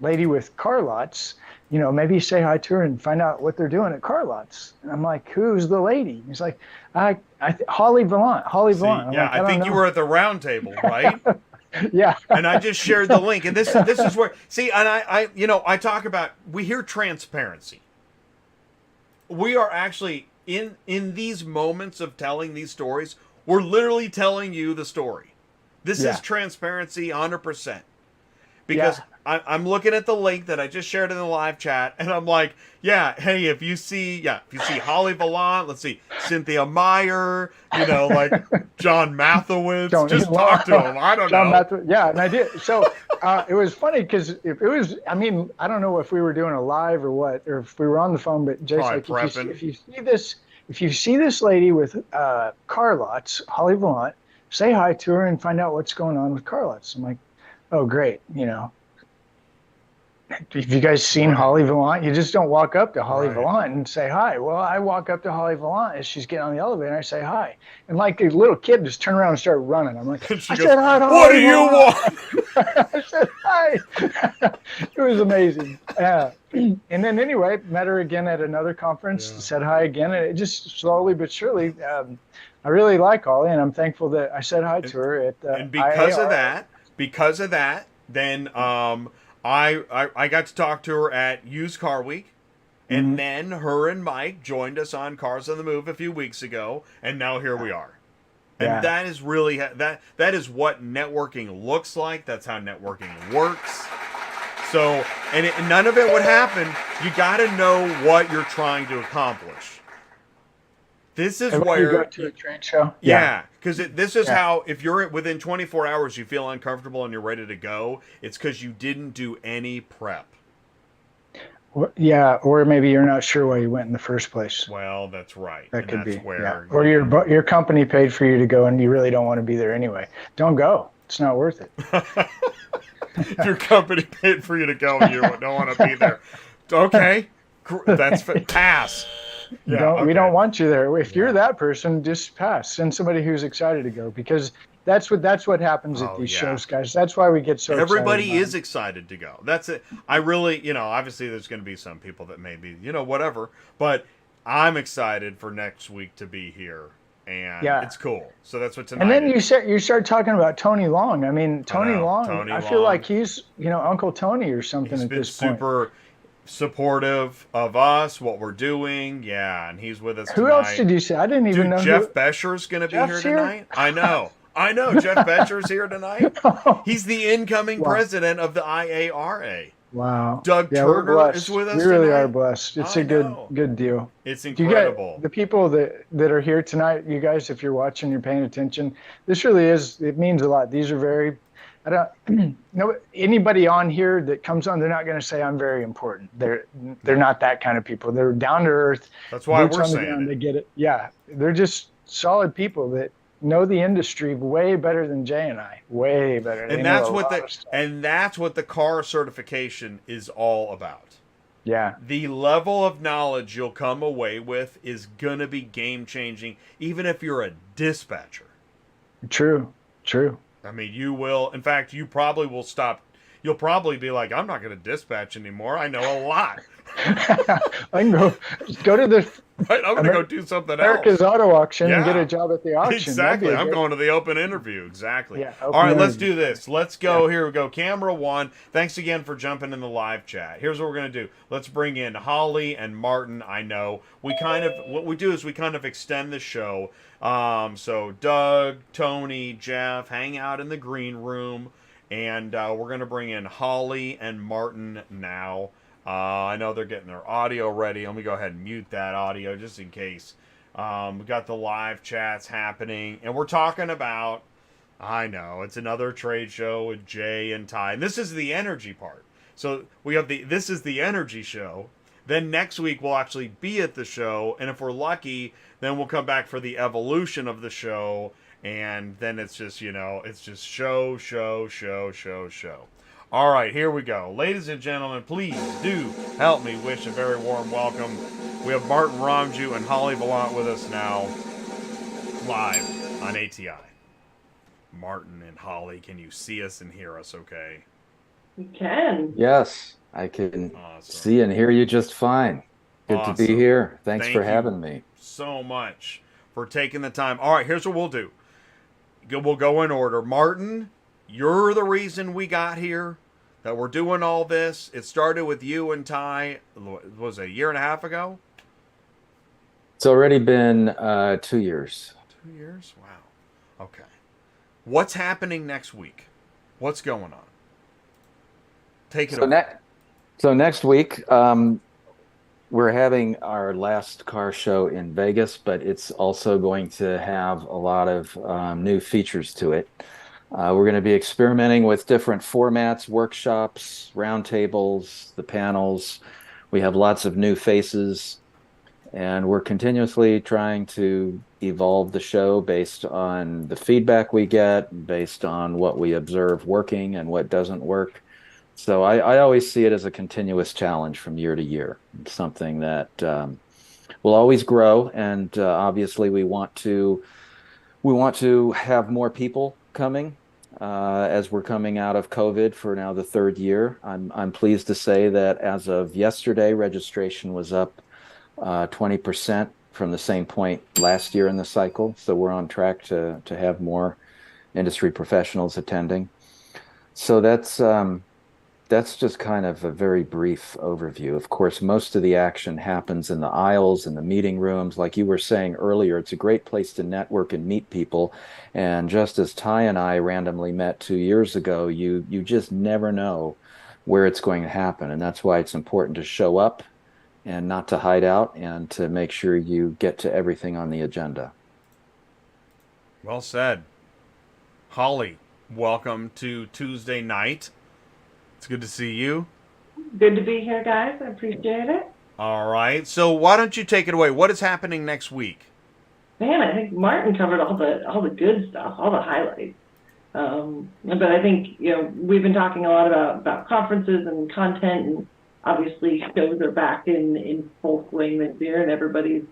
lady with car lots, maybe say hi to her and find out what they're doing at car lots. And I'm like, who's the lady? He's like, Holly Vollant. Vollant. Yeah, like, I think you were at the round table, right? Yeah. And I just shared the link. And this is where, and I talk about, we hear transparency. We are actually, in these moments of telling these stories, we're literally telling you the story. This is transparency 100%. Because I'm looking at the link that I just shared in the live chat, and I'm like, hey, if you see Holly Vollant, let's see, Cynthia Meyer, like John Mathowitz, just talk to him. I don't know. Yeah, and I did. So it was funny because if it was, I don't know if we were doing a live or what, or if we were on the phone, but Jay's like, if you see this lady with car lots, Holly Vollant, say hi to her and find out what's going on with car lots. I'm like, oh, great. Have you guys seen Holly Vollant? You just don't walk up to Holly Vollant and say hi. Well, I walk up to Holly Vollant as she's getting on the elevator, and I say hi. And like a little kid just turn around and start running. I'm like, said hi to what Holly do you want? I said hi. It was amazing. And then anyway, met her again at another conference, said hi again. And it just slowly but surely, I really like Holly, and I'm thankful that I said hi to her at and because IARA. of that, then I got to talk to her at Used Car Week, and then her and Mike joined us on Cars on the Move a few weeks ago, and now here we are. And that is really that is what networking looks like. That's how networking works. So, and none of it would happen. You got to know what you're trying to accomplish. This is where you go to a trade show. Yeah, because this is how, if you're within 24 hours, you feel uncomfortable and you're ready to go, it's because you didn't do any prep. Yeah, or maybe you're not sure why you went in the first place. Well, that's right. That could be. Where or your company paid for you to go and you really don't want to be there anyway. Don't go. It's not worth it. Your company paid for you to go and you don't want to be there. Okay, that's pass. Yeah, We don't want you there. If you're that person, just pass. Send somebody who's excited to go, because that's what happens at these shows, guys. That's why we get so Everybody excited. is excited to go. That's it. I really, obviously there's going to be some people that may be, whatever. But I'm excited for next week to be here. And it's cool. So that's what tonight And then is. you start talking about Tony Long. I mean, Tony Long, I feel like he's, Uncle Tony or something at this point. He's been super supportive of us, what we're doing. Yeah, and he's with us tonight. Who else did you say? I didn't even know. Jeff Bescher's going to be here tonight. I know. Jeff Bescher's here tonight. He's the incoming president of the IARA. Wow. Doug Turner is with us We really tonight. are blessed. It's a good deal. It's incredible. The people that are here tonight, you guys, if you're watching, you're paying attention, this really is, it means a lot. These are very, anybody on here that comes on, they're not going to say I'm very important. They're not that kind of people. They're down to earth. That's why we're saying They get it. Yeah. They're just solid people that know the industry way better than Jay and I. Way better. And that's what the car certification is all about. Yeah. The level of knowledge you'll come away with is going to be game changing, even if you're a dispatcher. True. I mean, you will. In fact, you probably will stop. You'll probably be like, I'm not going to dispatch anymore. I know a lot. I can go to the. Right, I'm going to go do something America's else. Auto Auction and get a job at the auction. Exactly. I'm going to the open interview. Exactly. Yeah, all right, let's do this. Let's go. Here we go. Camera one. Thanks again for jumping in the live chat. Here's what we're going to do. Let's bring in Holly and Martin. I know what we do is we kind of extend the show. So Doug, Tony, Jeff, hang out in the green room. And we're going to bring in Holly and Martin now. I know they're getting their audio ready. Let me go ahead and mute that audio just in case. We got the live chats happening. And we're talking about, I know, it's another trade show with Jay and Ty. And this is the energy part. So we have this is the energy show. Then next week we'll actually be at the show, and if we're lucky, then we'll come back for the evolution of the show, and then it's just, it's just show. All right, here we go. Ladies and gentlemen, please do help me wish a very warm welcome. We have Martin Romjue and Holly Vollant with us now, live on ATI. Martin and Holly, can you see us and hear us okay? You can. Yes, I can see and hear you just fine. Good to be here. Thanks for having me. So much for taking the time. All right, here's what we'll do. We'll go in order. Martin, you're the reason we got here, that we're doing all this. It started with you and Ty, was it a year and a half ago? It's already been 2 years. 2 years? Wow. Okay. What's happening next week? What's going on? Take it away. So next week, we're having our last car show in Vegas, but it's also going to have a lot of new features to it. We're going to be experimenting with different formats, workshops, roundtables, the panels. We have lots of new faces, and we're continuously trying to evolve the show based on the feedback we get, based on what we observe working and what doesn't work. So I always see it as a continuous challenge from year to year. It's something that will always grow, and obviously we want to have more people coming as we're coming out of COVID for now the third year. I'm pleased to say that as of yesterday, registration was up 20% from the same point last year in the cycle. So we're on track to have more industry professionals attending. So that's just kind of a very brief overview. Of course, most of the action happens in the aisles and the meeting rooms. Like you were saying earlier, it's a great place to network and meet people. And just as Ty and I randomly met 2 years ago, you just never know where it's going to happen. And that's why it's important to show up and not to hide out, and to make sure you get to everything on the agenda. Well said. Holly, welcome to Tuesday night. It's good to see you. Good to be here, guys. I appreciate it. All right. So why don't you take it away? What is happening next week? Man, I think Martin covered all the good stuff, all the highlights. But I think we've been talking a lot about conferences and content, and obviously shows are back in full swing this year, and everybody's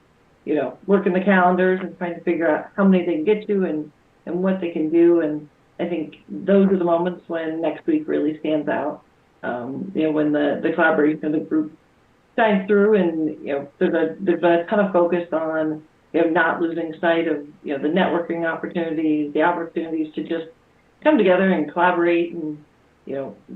working the calendars and trying to figure out how many they can get to and what they can do. And I think those are the moments when next week really stands out. When the collaboration of the group shines through, and there's a ton of focus on not losing sight of the networking opportunities, the opportunities to just come together and collaborate and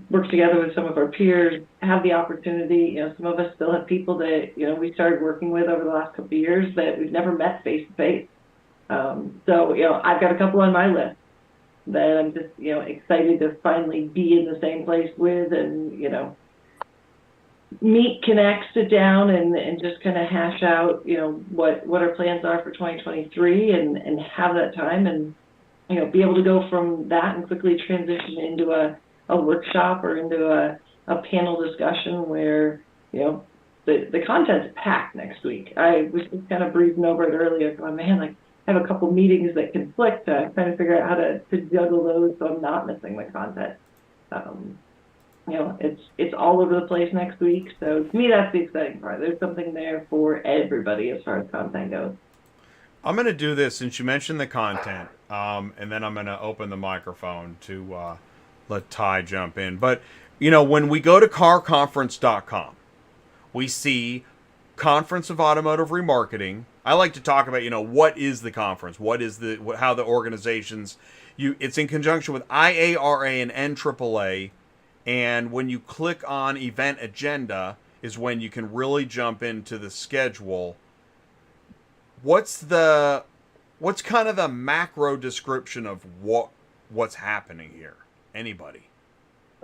work together with some of our peers, have the opportunity. Some of us still have people that we started working with over the last couple of years that we've never met face to face. So I've got a couple on my list that I'm just excited to finally be in the same place with, and meet, connect, sit down, and just kind of hash out what our plans are for 2023, and have that time, and be able to go from that and quickly transition into a workshop or into a panel discussion where the content's packed next week. I was just kind of breezing over it earlier, going, man, I have a couple meetings that conflict, trying to figure out how to juggle those so I'm not missing the content. It's all over the place next week. So to me, that's the exciting part. There's something there for everybody as far as content goes. I'm going to do this since you mentioned the content, and then I'm going to open the microphone to let Ty jump in. But, when we go to carconference.com, we see Conference of Automotive Remarketing. I like to talk about, what is the conference? What is how the organizations, it's in conjunction with IARA and NAAA. And when you click on event agenda is when you can really jump into the schedule. What's kind of the macro description of what's happening here? Anybody?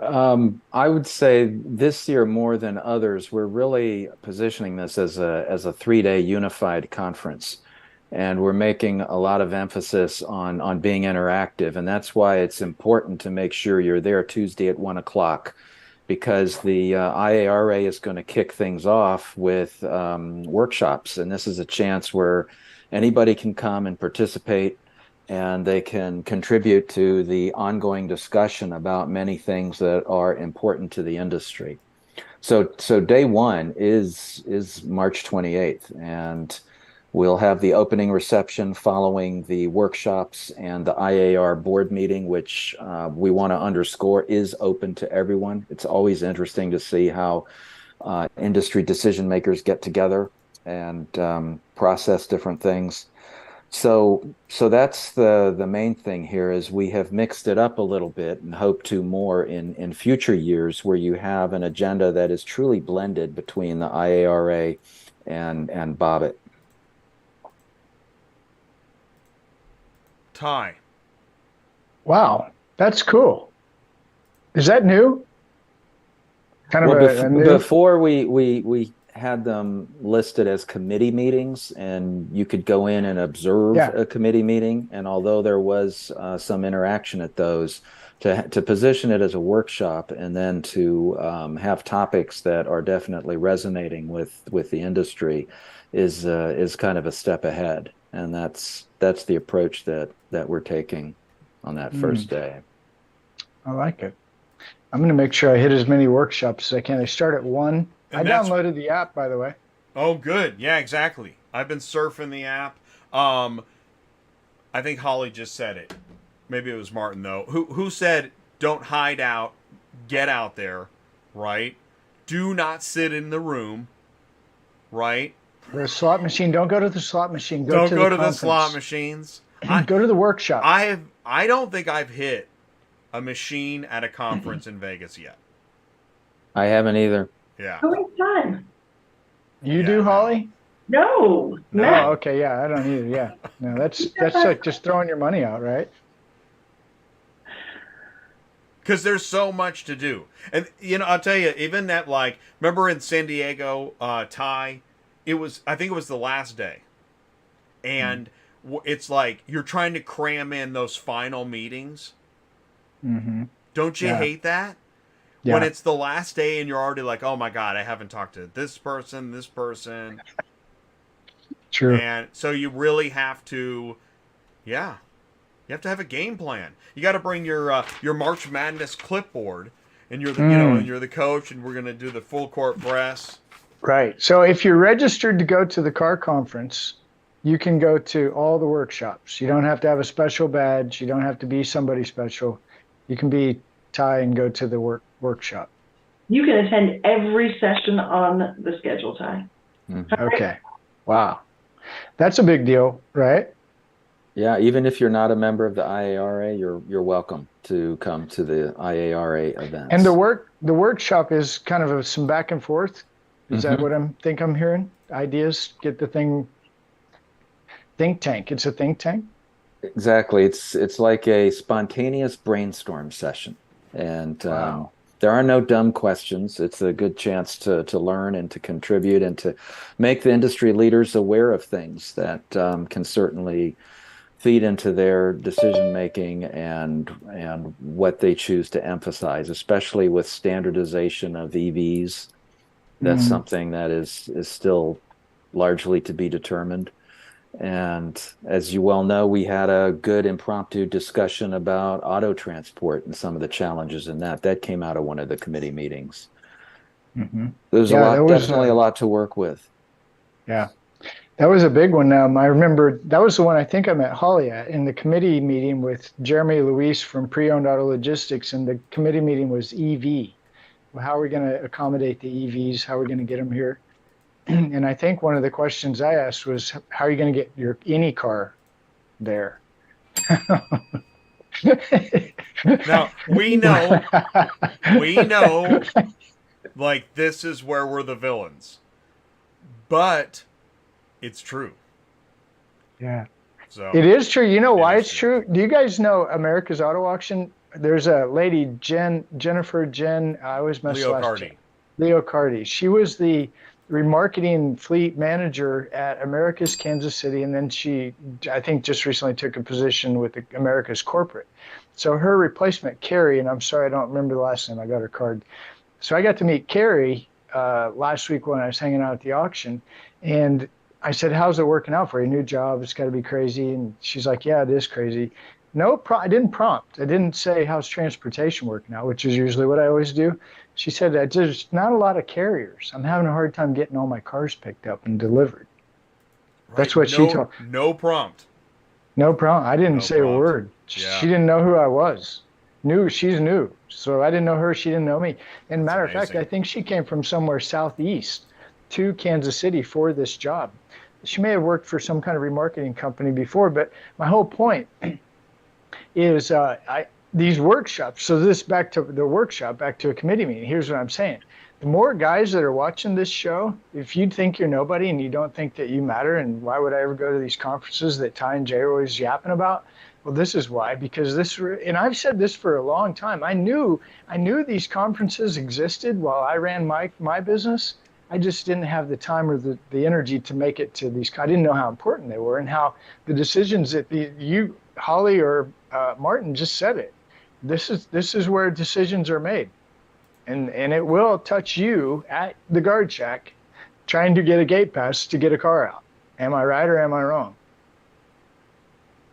I would say this year more than others, we're really positioning this as a 3-day unified conference, and we're making a lot of emphasis on being interactive, and that's why it's important to make sure you're there Tuesday at 1 o'clock. because the IARA is going to kick things off with workshops. And this is a chance where anybody can come and participate, and they can contribute to the ongoing discussion about many things that are important to the industry. So day one is March 28th, and we'll have the opening reception following the workshops and the IAR board meeting, which we want to underscore is open to everyone. It's always interesting to see how industry decision makers get together and process different things. So that's the main thing here, is we have mixed it up a little bit and hope to more in future years, where you have an agenda that is truly blended between the IARA and Bobit. Ty. Wow, that's cool. Is that new? Kind of Well, a new... before we had them listed as committee meetings, and you could go in and observe a committee meeting. And although there was some interaction at those, to position it as a workshop and then to have topics that are definitely resonating with the industry is kind of a step ahead. And that's the approach that we're taking on that first day. I like it. I'm going to make sure I hit as many workshops as I can. I start at 1. I downloaded the app, by the way. Oh, good. Yeah, exactly. I've been surfing the app. I think Holly just said it. Maybe it was Martin, though. Who said, don't hide out, get out there, right? Do not sit in the room, right? The slot machine. Don't go to the slot machine. Don't go to the slot machines. Go to the workshop. I don't think I've hit a machine at a conference in Vegas yet. I haven't either. Yeah. How much time? You do, Holly? No. No. Okay. Yeah, I don't either. Yeah. No, that's like just throwing your money out, right? Because there's so much to do, and I'll tell you, even that, like, remember in San Diego, Ty, I think it was the last day, and it's like you're trying to cram in those final meetings. Mm-hmm. Don't you hate that? Yeah. When it's the last day and you're already like, oh my God, I haven't talked to this person. True. And so you really have to, you have to have a game plan. You got to bring your March Madness clipboard, and you're the and you're the coach, and we're gonna do the full court press. Right. So if you're registered to go to the car conference, you can go to all the workshops. You don't have to have a special badge. You don't have to be somebody special. You can be Ty and go to the workshop. You can attend every session on the schedule, Ty. Mm-hmm. Okay. Wow. That's a big deal, right? Yeah, even if you're not a member of the IARA, you're welcome to come to the IARA events. And the workshop is kind of some back and forth. Is that what I'm hearing? Ideas, get the think tank. It's a think tank. Exactly. It's like a spontaneous brainstorm session, and there are no dumb questions. It's a good chance to learn and to contribute and to make the industry leaders aware of things that can certainly feed into their decision making and what they choose to emphasize, especially with standardization of EVs. That's something that is still largely to be determined. And as you well know, we had a good impromptu discussion about auto transport and some of the challenges in that. That came out of one of the committee meetings. Mm-hmm. There's definitely a lot to work with. Yeah, that was a big one. I remember that was the one I think I met Holly at in the committee meeting with Jeremy Luis from Pre-Owned Auto Logistics, and the committee meeting was EV. Well, how are we going to accommodate the EVs? How are we going to get them here? And I think one of the questions I asked was, how are you going to get any car there? Now, we know, like, this is where we're the villains. But it's true. Yeah. So it is true. You know why it's true? Do you guys know America's Auto Auction? There's a lady, I always mess last name. Leo Cardi. She was the remarketing fleet manager at America's Kansas City, and then she, I think, just recently took a position with America's Corporate. So her replacement, Carrie, and I'm sorry I don't remember the last name, I got her card. So I got to meet Carrie last week when I was hanging out at the auction, and I said, "How's it working out for you? New job? It's got to be crazy." And she's like, "Yeah, it is crazy." No, I didn't prompt. I didn't say, "How's transportation working out?" which is usually what I always do. She said that there's not a lot of carriers. I'm having a hard time getting all my cars picked up and delivered. Right. That's what she told. No prompt. No problem. I didn't say prompt. a word. Yeah. She didn't know who I was. She's new. So I didn't know her. She didn't know me. And matter of fact, I think she came from somewhere southeast to Kansas City for this job. She may have worked for some kind of remarketing company before, but my whole point is these workshops. So this back to the workshop, back to a committee meeting. Here's what I'm saying. The more guys that are watching this show, if you think you're nobody and you don't think that you matter, and why would I ever go to these conferences that Ty and Jay are always yapping about? Well, this is why, because and I've said this for a long time. I knew these conferences existed while I ran my business. I just didn't have the time or the energy to make it to these. I didn't know how important they were and how the decisions that you, Holly or Martin just said it. This is where decisions are made. And it will touch you at the guard shack trying to get a gate pass to get a car out. Am I right or am I wrong?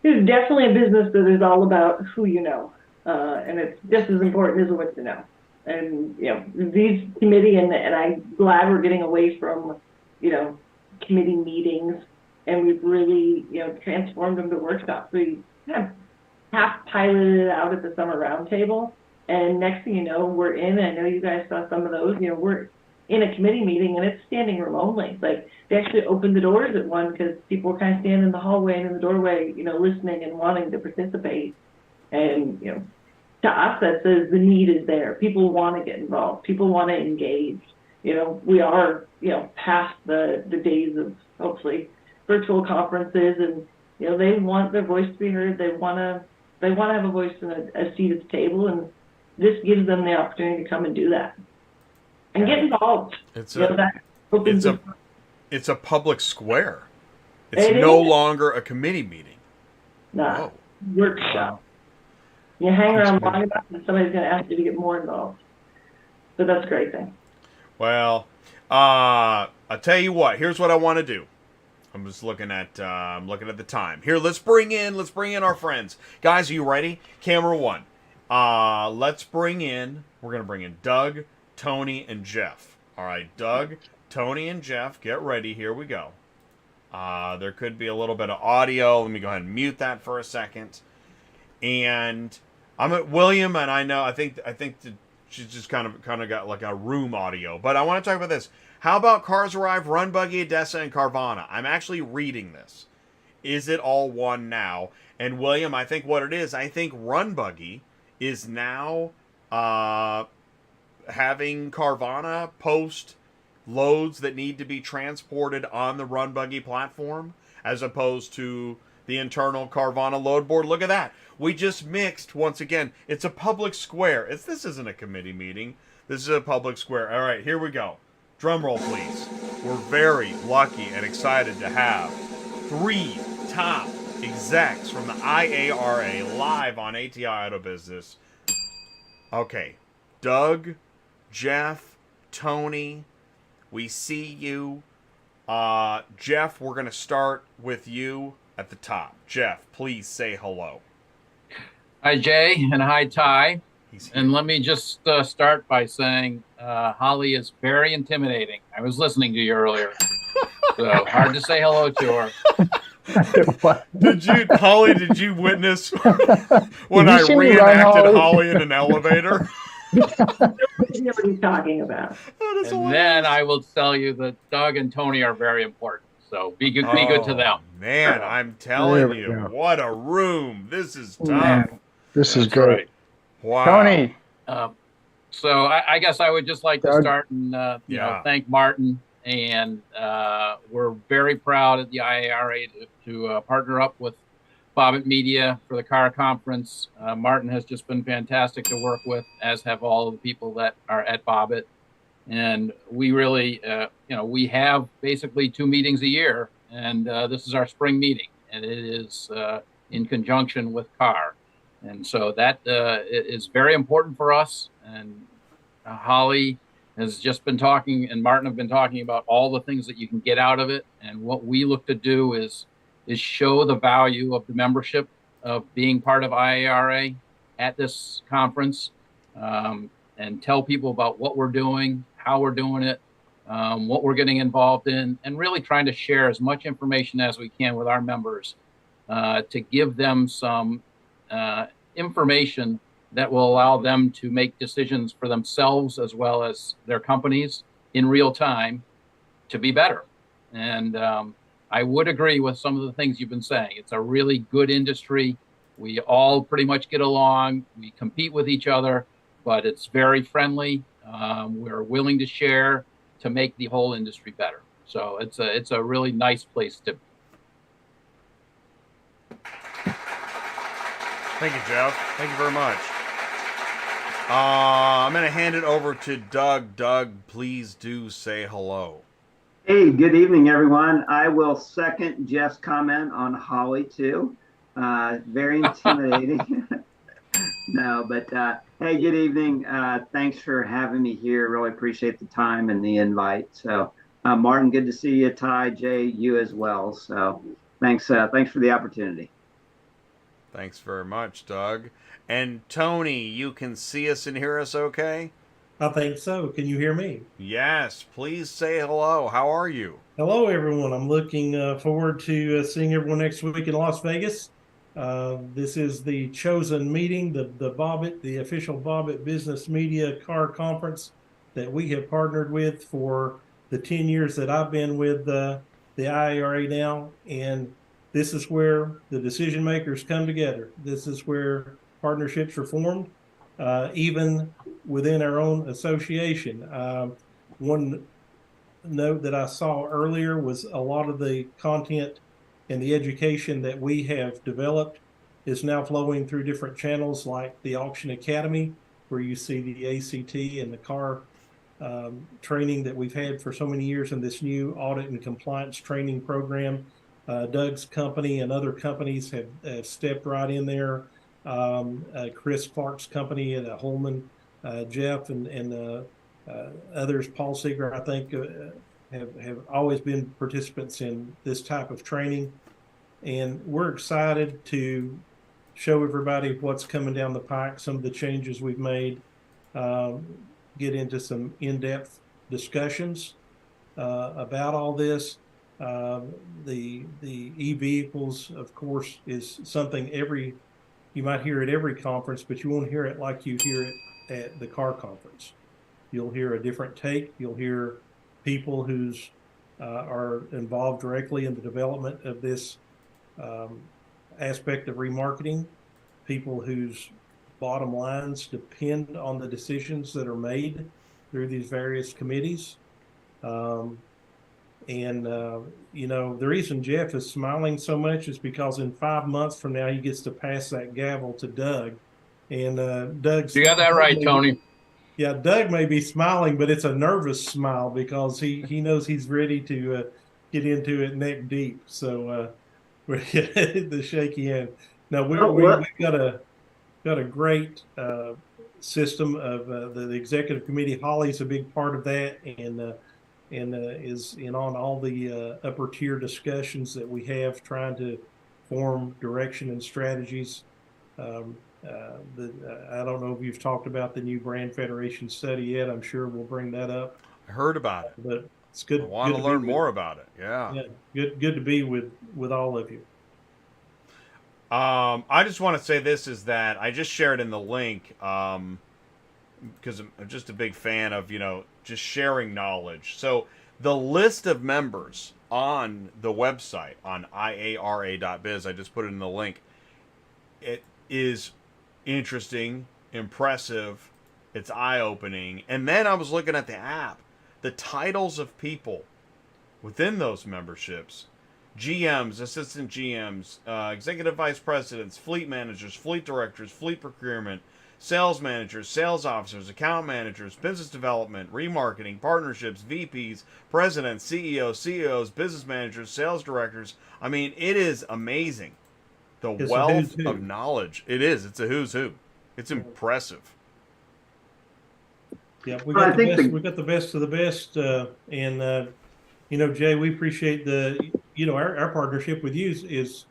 It's definitely a business that is all about who you know. And it's just as important as what you know. And, these committee, and I'm glad we're getting away from, committee meetings, and we've really, transformed them to workshops. We have half piloted it out at the summer roundtable. And next thing you know, we're in, I know you guys saw some of those, we're in a committee meeting and it's standing room only. Like, they actually opened the doors at one because people were kind of standing in the hallway and in the doorway, listening and wanting to participate. And, to us, that says the need is there. People want to get involved. People want to engage. We are, past the days of, hopefully, virtual conferences, and, they want their voice to be heard. They want to have a voice and a seat at the table, and this gives them the opportunity to come and do that and get involved. It's a public square. It's It no is. longer a committee meeting. No, workshop. You hang around long enough and somebody's going to ask you to get more involved. But that's a great thing. Well, I'll tell you what. Here's what I want to do. I'm just looking at the time. Here, let's bring in our friends. Guys, are you ready? Camera one. We're going to bring in Doug, Tony, and Jeff. All right, Doug, Tony, and Jeff, get ready. Here we go. There could be a little bit of audio. Let me go ahead and mute that for a second. And I'm at William, and I think she's just kind of got like a room audio. But I want to talk about this. How about Cars Arrive, Run Buggy, Odessa, and Carvana? I'm actually reading this. Is it all one now? And William, I think what it is, I think Run Buggy is now having Carvana post loads that need to be transported on the Run Buggy platform as opposed to the internal Carvana load board. Look at that. We just mixed, once again, it's a public square. This isn't a committee meeting. This is a public square. All right, here we go. Drum roll, please. We're very lucky and excited to have 3 top execs from the IARA live on ATI Auto Business. Okay, Doug, Jeff, Tony, we see you. Jeff, we're going to start with you at the top. Jeff, please say hello. Hi, Jay, and hi, Ty. And let me just start by saying Holly is very intimidating. I was listening to you earlier, so hard to say hello to her. Did you witness when I reenacted Holly in an elevator? I know what he's talking about. And then I will tell you that Doug and Tony are very important. So be good to them. Man, I'm telling you, what a room. This is tough. Man, this is great. Right. Wow. Tony. So I guess I would just like to start and thank Martin. And we're very proud at the IARA to partner up with Bobit Media for the car conference. Martin has just been fantastic to work with, as have all of the people that are at Bobit. And we really, we have basically 2 meetings a year, and this is our spring meeting, and it is in conjunction with CAR. And so that is very important for us. And Holly has just been talking, and Martin have been talking about all the things that you can get out of it. And what we look to do is show the value of the membership of being part of IARA at this conference, and tell people about what we're doing, how we're doing it, what we're getting involved in, and really trying to share as much information as we can with our members to give them some information that will allow them to make decisions for themselves as well as their companies in real time to be better. And I would agree with some of the things you've been saying. It's a really good industry. We all pretty much get along. We compete with each other, but it's very friendly. We're willing to share to make the whole industry better. So it's a really nice place to be. Thank you, Jeff. Thank you very much. I'm going to hand it over to Doug. Doug, please do say hello. Hey, good evening, everyone. I will second Jeff's comment on Holly, too. Very intimidating. No, but hey, good evening. Thanks for having me here. Really appreciate the time and the invite. So, Martin, good to see you. Ty, Jay, you as well. So, thanks for the opportunity. Thanks very much, Doug. And Tony, you can see us and hear us okay? I think so. Can you hear me? Yes, please say hello. How are you? Hello, everyone. I'm looking forward to seeing everyone next week in Las Vegas. This is the chosen meeting, the Bobit, the official Bobit Business Media Car Conference that we have partnered with for the 10 years that I've been with the IARA now. And this is where the decision makers come together. This is where partnerships are formed, even within our own association. One note that I saw earlier was a lot of the content and the education that we have developed is now flowing through different channels like the Auction Academy, where you see the ACT and the car training that we've had for so many years, in this new audit and compliance training program. Doug's company and other companies have stepped right in there. Chris Clark's company at Holman, Jeff and others, Paul Seeger, I think, have always been participants in this type of training. And we're excited to show everybody what's coming down the pike, some of the changes we've made, get into some in-depth discussions about all this. The e-vehicles, of course, is something you might hear at every conference, but you won't hear it like you hear it at the car conference. You'll hear a different take. You'll hear people who's are involved directly in the development of this aspect of remarketing, people whose bottom lines depend on the decisions that are made through these various committees. You know, the reason Jeff is smiling so much is because in 5 months from now, he gets to pass that gavel to Doug. And Doug's— You got that right, Tony. Yeah, Doug may be smiling, but it's a nervous smile because he knows he's ready to get into it neck deep. So we're the shaky hand. Now we've got a great system of the executive committee. Holly's a big part of that, and is in on all the upper tier discussions that we have, trying to form direction and strategies. I don't know if you've talked about the new brand federation study yet. I'm sure we'll bring that up. I heard about it, but it's good. I want to learn more about it. Yeah. Good to be with all of you. I just want to say this is that I just shared in the link because I'm just a big fan of, just sharing knowledge. So the list of members on the website on IARA.biz, I just put it in the link. It is interesting, impressive, it's eye-opening. And then I was looking at the app, the titles of people within those memberships: GMs, assistant GMs, executive vice presidents, fleet managers, fleet directors, fleet procurement, sales managers, sales officers, account managers, business development, remarketing, partnerships, VPs, presidents, CEOs, business managers, sales directors. I mean, it is amazing. The wealth of knowledge. It is. It's a who's who. It's impressive. Yeah, we got the best. We got the best of the best, and you know, Jay, we appreciate our partnership with you is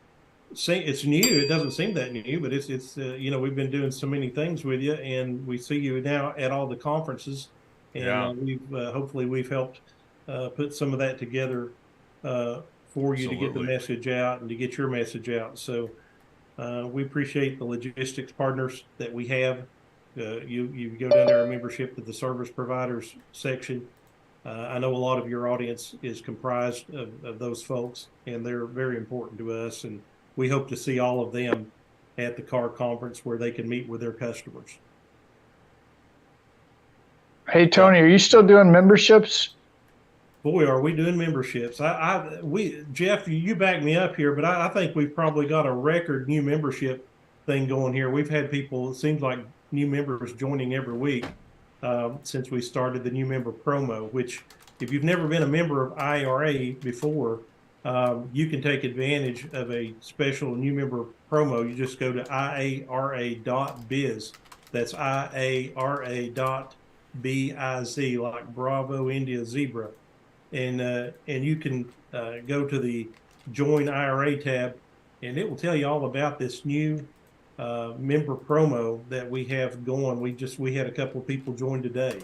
it's new. It doesn't seem that new, but it's you know, we've been doing so many things with you, and we see you now at all the conferences, and we've hopefully we've helped put some of that together for you to get the message out and to get your message out. So we appreciate the logistics partners that we have. You go down to our membership to the service providers section. I know a lot of your audience is comprised of those folks, and they're very important to us. And we hope to see all of them at the car conference where they can meet with their customers. Hey, Tony, are you still doing memberships? Boy, are we doing memberships. Jeff, you back me up here, but I think we've probably got a record new membership thing going here. We've had people, it seems like new members joining every week since we started the new member promo, which if you've never been a member of IARA before, you can take advantage of a special new member promo. You just go to IARA.biz. That's IARA.biz, like Bravo, India, Zebra. And you can go to the Join IRA tab, and it will tell you all about this new member promo that we have going. We had a couple of people join today,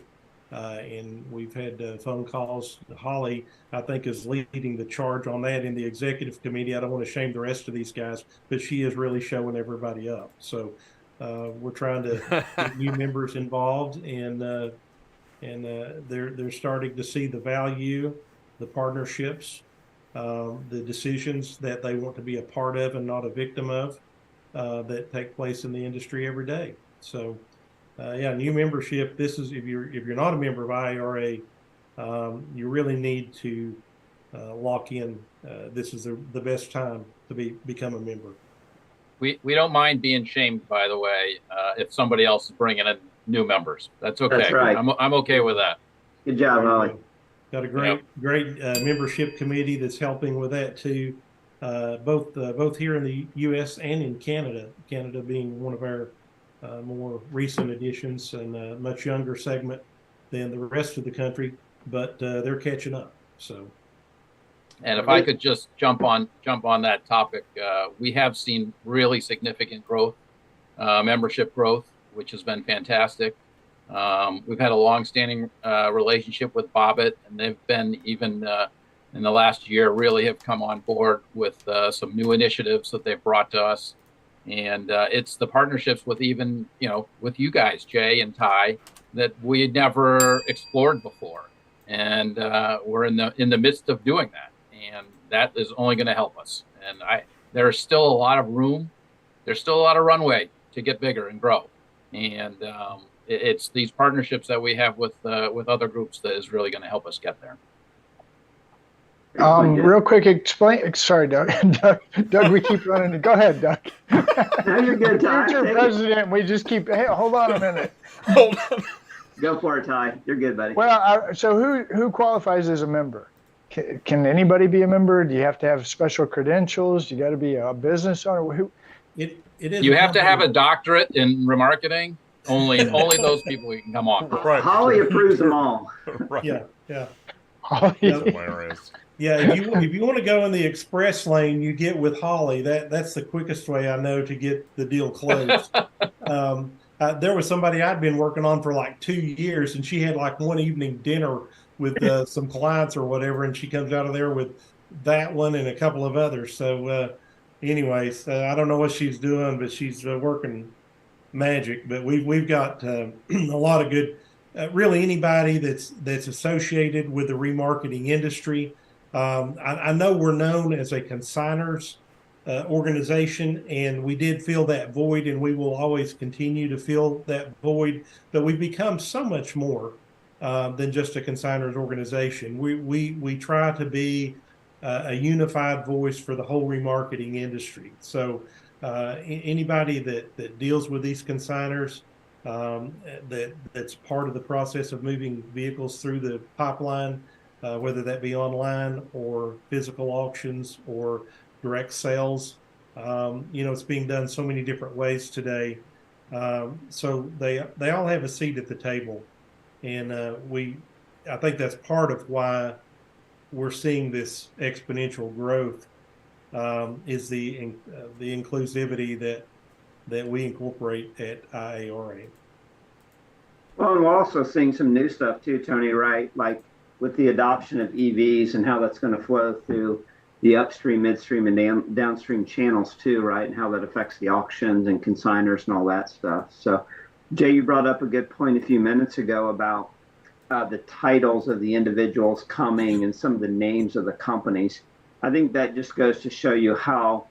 and we've had phone calls. Holly, I think, is leading the charge on that in the executive committee. I don't want to shame the rest of these guys, but she is really showing everybody up. So we're trying to get new members involved, and they're starting to see the value, the partnerships, the decisions that they want to be a part of and not a victim of, that take place in the industry every day. So, new membership. This is if you're not a member of IARA, you really need to lock in. This is the best time to become a member. We don't mind being shamed, by the way, if somebody else is bringing in new members. That's okay. That's right. I'm okay with that. Good job, Holly. Got a great membership committee that's helping with that too, both here in the U.S. and in Canada. Canada being one of our more recent additions and a much younger segment than the rest of the country, but they're catching up. So. And if I could just jump on that topic, we have seen really significant growth, membership growth, which has been fantastic. We've had a long-standing relationship with Bobit, and they've been even in the last year really have come on board with some new initiatives that they've brought to us. And it's the partnerships with even, with you guys, Jay and Ty, that we had never explored before. And we're in the midst of doing that. And that is only going to help us. And there's still a lot of room. There's still a lot of runway to get bigger and grow. And it's these partnerships that we have with other groups that is really going to help us get there. Real quick, explain. Sorry, Doug. Doug, we keep running. Go ahead, Doug. No, you're good, Ty. Future president, we just keep. Hey, hold on a minute. Hold on. Go for it, Ty. You're good, buddy. Well, so who qualifies as a member? Can anybody be a member? Do you have to have special credentials? You got to be a business owner. It is. You have to have a doctorate in remarketing. Only those people can come on. Right. Holly approves them all. Right. Yeah. Holly. Hilarious. Yeah, if you want to go in the express lane, you get with Holly. That's the quickest way I know to get the deal closed. There was somebody I'd been working on for like 2 years, and she had like one evening dinner with some clients or whatever, and she comes out of there with that one and a couple of others. So, anyways, I don't know what she's doing, but she's working magic. But we've got a lot of good. Really, anybody that's associated with the remarketing industry. I know we're known as a consignors organization, and we did fill that void, and we will always continue to fill that void. But we've become so much more than just a consignors organization. We try to be a unified voice for the whole remarketing industry. So anybody that deals with these consignors, that's part of the process of moving vehicles through the pipeline, whether that be online or physical auctions or direct sales. It's being done so many different ways today. So they all have a seat at the table. And I think that's part of why we're seeing this exponential growth, is the inclusivity that we incorporate at IARA. Well, and we're also seeing some new stuff too, Tony, right? Like with the adoption of EVs and how that's going to flow through the upstream, midstream, and downstream channels too, right? And how that affects the auctions and consignors and all that stuff. So, Jay, you brought up a good point a few minutes ago about the titles of the individuals coming and some of the names of the companies. I think that just goes to show you how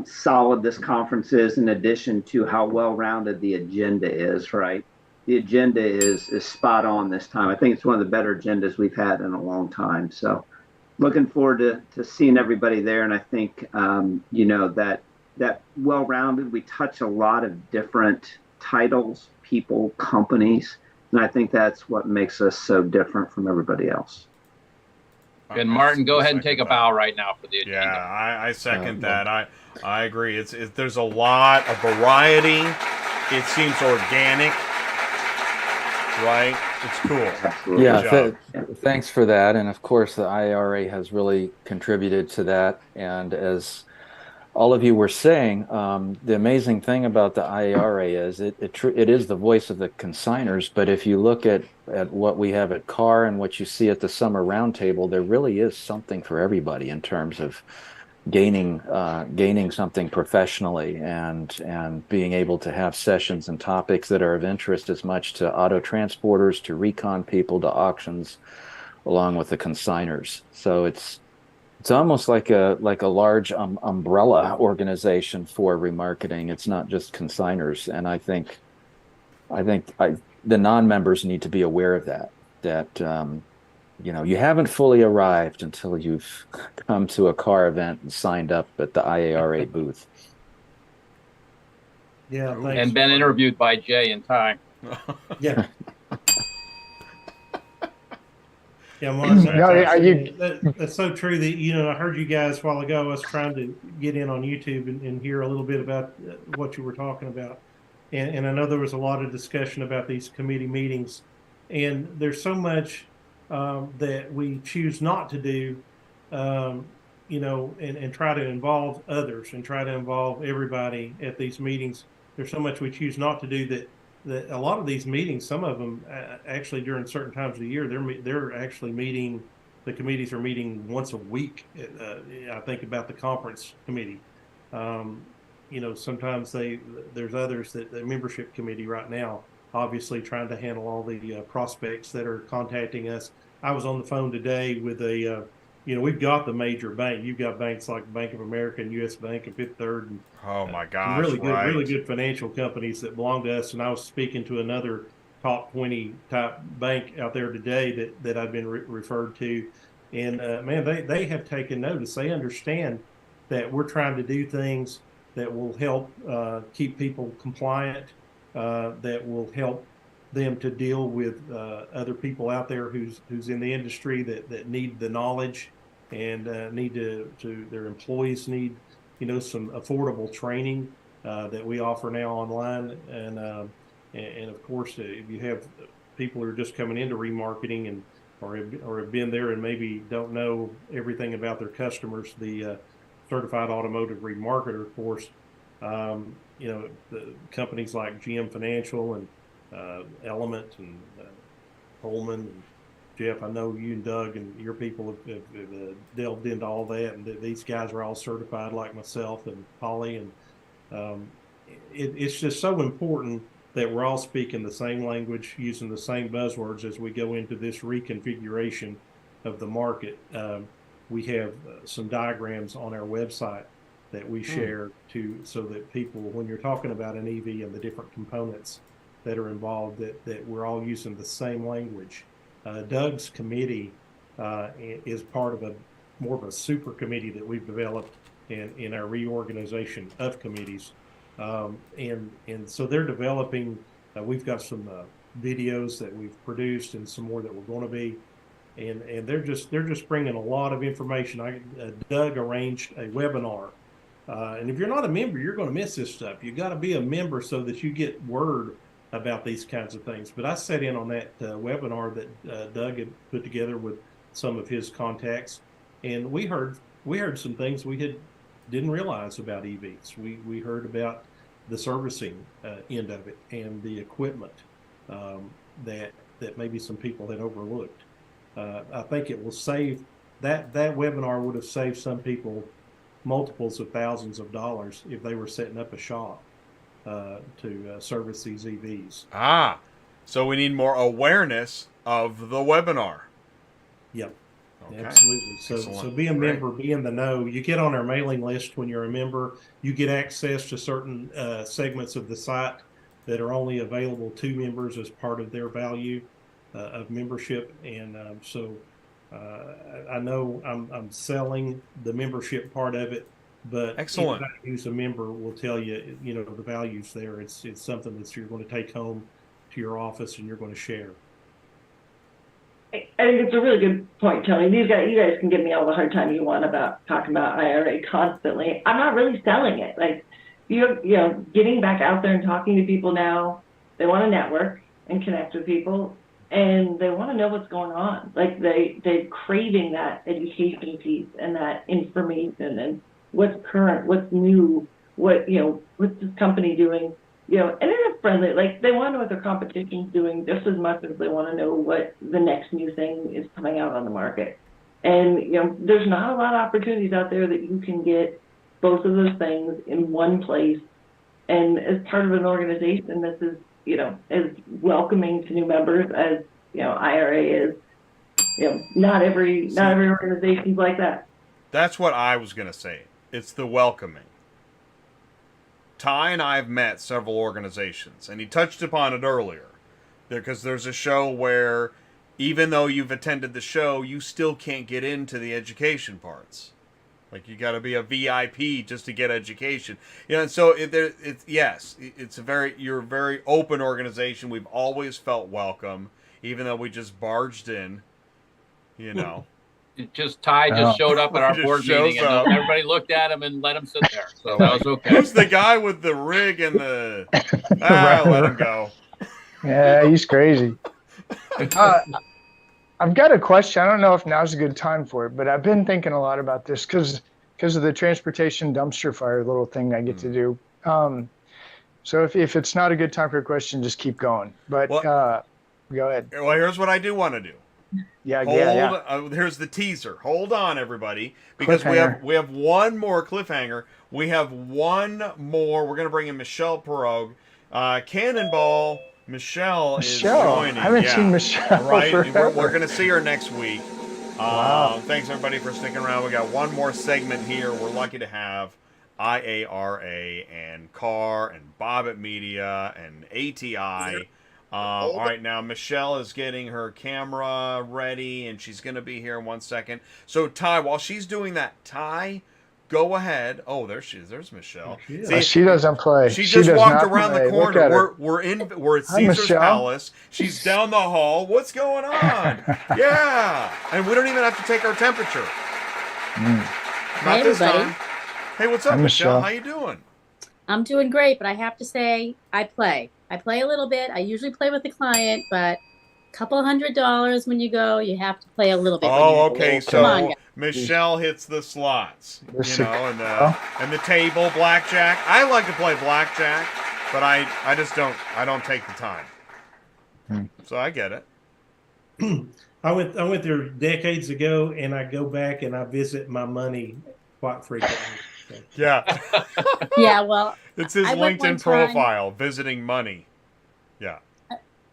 solid this conference is, in addition to how well-rounded the agenda is, right? The agenda is spot on this time. I think it's one of the better agendas we've had in a long time. So looking forward to seeing everybody there. And I think, that well-rounded, we touch a lot of different titles, people, companies. And I think that's what makes us so different from everybody else. And Martin, go ahead and take a bow right now for the agenda. Yeah, I second that. I agree. There's a lot of variety. It seems organic, right? It's cool. Absolutely. Yeah, thanks for that. And of course, the IARA has really contributed to that. And as all of you were saying, the amazing thing about the IARA is it is the voice of the consignors. But if you look at what we have at CAR and what you see at the Summer Roundtable, there really is something for everybody in terms of gaining something professionally and being able to have sessions and topics that are of interest as much to auto transporters, to recon people, to auctions, along with the consignors. So it's almost like a large umbrella organization for remarketing. It's not just consignors, and I think the non-members need to be aware of that. You haven't fully arrived until you've come to a car event and signed up at the IARA booth. Yeah, thanks. And been interviewed by Jay in time. Yeah. Yeah, Mark, that's so true that, I heard you guys a while ago. I was trying to get in on YouTube and hear a little bit about what you were talking about. And I know there was a lot of discussion about these committee meetings. And there's so much that we choose not to do, and try to involve others and try to involve everybody at these meetings. There's so much we choose not to do that a lot of these meetings, some of them actually during certain times of the year, they're actually meeting. The committees are meeting once a week. I think about the conference committee. Sometimes there's others that the membership committee right now, obviously trying to handle all the prospects that are contacting us. I was on the phone today with we've got the major bank. You've got banks like Bank of America and U.S. Bank and Fifth Third. And, oh my gosh, really good financial companies that belong to us. And I was speaking to another top 20 type bank out there today that I've been referred to. And man, they have taken notice. They understand that we're trying to do things that will help keep people compliant, that will help them to deal with other people out there who's in the industry that need the knowledge and need to their employees need some affordable training that we offer now online. And of course, if you have people who are just coming into remarketing or have been there and maybe don't know everything about their customers, the Certified Automotive Remarketer course, the companies like GM Financial and Element and Holman and Jeff, I know you and Doug and your people have delved into all that, and these guys are all certified like myself and Holly, and it's just so important that we're all speaking the same language, using the same buzzwords as we go into this reconfiguration of the market. We have some diagrams on our website that we share so that people, when you're talking about an EV and the different components that are involved, that we're all using the same language. Doug's committee is part of more of a super committee that we've developed in our reorganization of committees. And so they're developing, we've got some videos that we've produced and some more that we're going to be, and they're just bringing a lot of information. Doug arranged a webinar. And if you're not a member, you're going to miss this stuff. You've got to be a member so that you get word about these kinds of things. But I sat in on that webinar that Doug had put together with some of his contacts, and we heard some things we didn't realize about EVs. We heard about the servicing end of it and the equipment that maybe some people had overlooked. I think it will save that webinar would have saved some people multiples of thousands of dollars if they were setting up a shop to service these EVs. So we need more awareness of the webinar. Yep. Okay. Absolutely. So Excellent. be a member, be in the know. You get on our mailing list when you're a member. You get access to certain segments of the site that are only available to members as part of their value of membership. And I know I'm selling the membership part of it, but excellent. Anybody who's a member will tell you, the values there. It's something that you're going to take home to your office and you're going to share. I think it's a really good point, Tony. You guys can give me all the hard time you want about talking about IRA constantly. I'm not really selling it. Like, getting back out there and talking to people now, they want to network and connect with people, and they want to know what's going on. Like, they're craving that education piece and that information and what's current, what's new, what's this company doing. And it is friendly. Like, they want to know what their competition's doing just as much as they want to know what the next new thing is coming out on the market. And, there's not a lot of opportunities out there that you can get both of those things in one place. And as part of an organization, this is, as welcoming to new members as, IRA is. Not every organization's like that. That's what I was going to say. It's the welcoming. Ty and I have met several organizations, and he touched upon it earlier. Because there's a show where, even though you've attended the show, you still can't get into the education parts. Like, you got to be a VIP just to get education. And so you're a very open organization. We've always felt welcome, even though we just barged in. Ty just showed up at our board meeting, and everybody looked at him and let him sit there. So that was okay. Who's the guy with the rig and the... let him go. Yeah, he's crazy. I've got a question. I don't know if now's a good time for it, but I've been thinking a lot about this because of the transportation dumpster fire little thing I get to do. So if it's not a good time for a question, just keep going. But go ahead. Well, here's what I do want to do. Here's the teaser. Hold on, everybody, because we have one more cliffhanger. We have one more. We're going to bring in Michele Pierog. Cannonball. Michele is joining. I haven't seen Michele. Right, we're going to see her next week. Wow. Thanks everybody for sticking around. We got one more segment here. We're lucky to have IARA and CAR and Bobit Media and ATI. All right, now Michele is getting her camera ready, and she's going to be here in 1 second. So, Ty, while she's doing that, Ty, go ahead. Oh, there she is. There's Michele. She doesn't play. She just walked around the corner. We're at Caesar's Palace. She's down the hall. What's going on? Yeah, and we don't even have to take our temperature. Not this time. Hey, what's up, Michele? How you doing? I'm doing great, but I have to say, I play a little bit. I usually play with the client, but a couple $100 when you go, you have to play a little bit. Oh, okay. So Michele hits the slots, and the table, blackjack. I like to play blackjack, but I just don't take the time. So I get it. I went there decades ago, and I go back and I visit my money quite frequently. Yeah. Yeah, well, it's his LinkedIn profile, visiting money. Yeah.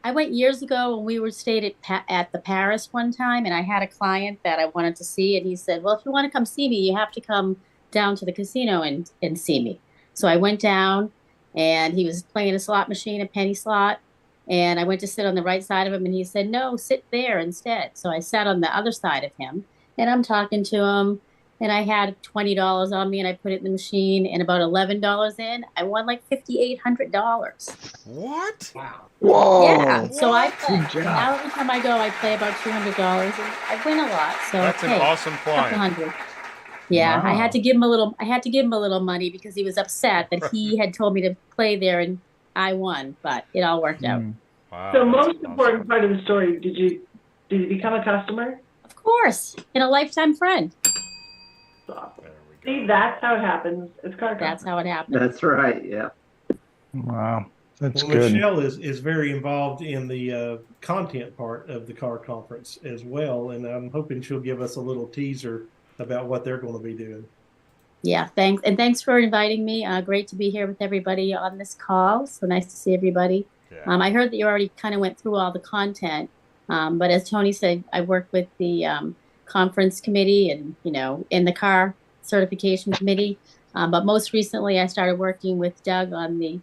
I went years ago when we stayed at the Paris one time, and I had a client that I wanted to see, and he said, well, if you want to come see me, you have to come down to the casino and see me. So I went down, and he was playing a slot machine, a penny slot, and I went to sit on the right side of him, and he said, no, sit there instead. So I sat on the other side of him, and I'm talking to him, and I had $20 on me, and I put it in the machine, and about $11 in, I won like $5,800. What? Wow. Whoa. Yeah. So I play. Now every time I go, I play about $200, and I win a lot. So that's an awesome client. Yeah, wow. I had to give him a little money because he was upset that he had told me to play there, and I won, but it all worked out. Wow, So that's most awesome. important part of the story, did you become a customer? Of course, and a lifetime friend. That's awesome. There we go. See, that's how it happens. It's car That's how it happens. That's right. Yeah. Wow, that's Well, good. Michelle is very involved in the content part of the car conference as well, and I'm hoping she'll give us a little teaser about what they're going to be doing. Yeah, thanks. And thanks for inviting me. Great to be here with everybody on this call. So nice to see everybody. Yeah. I heard that you already kind of went through all the content. But as Tony said, I work with the conference committee and, in the car certification committee. But most recently, I started working with Doug on the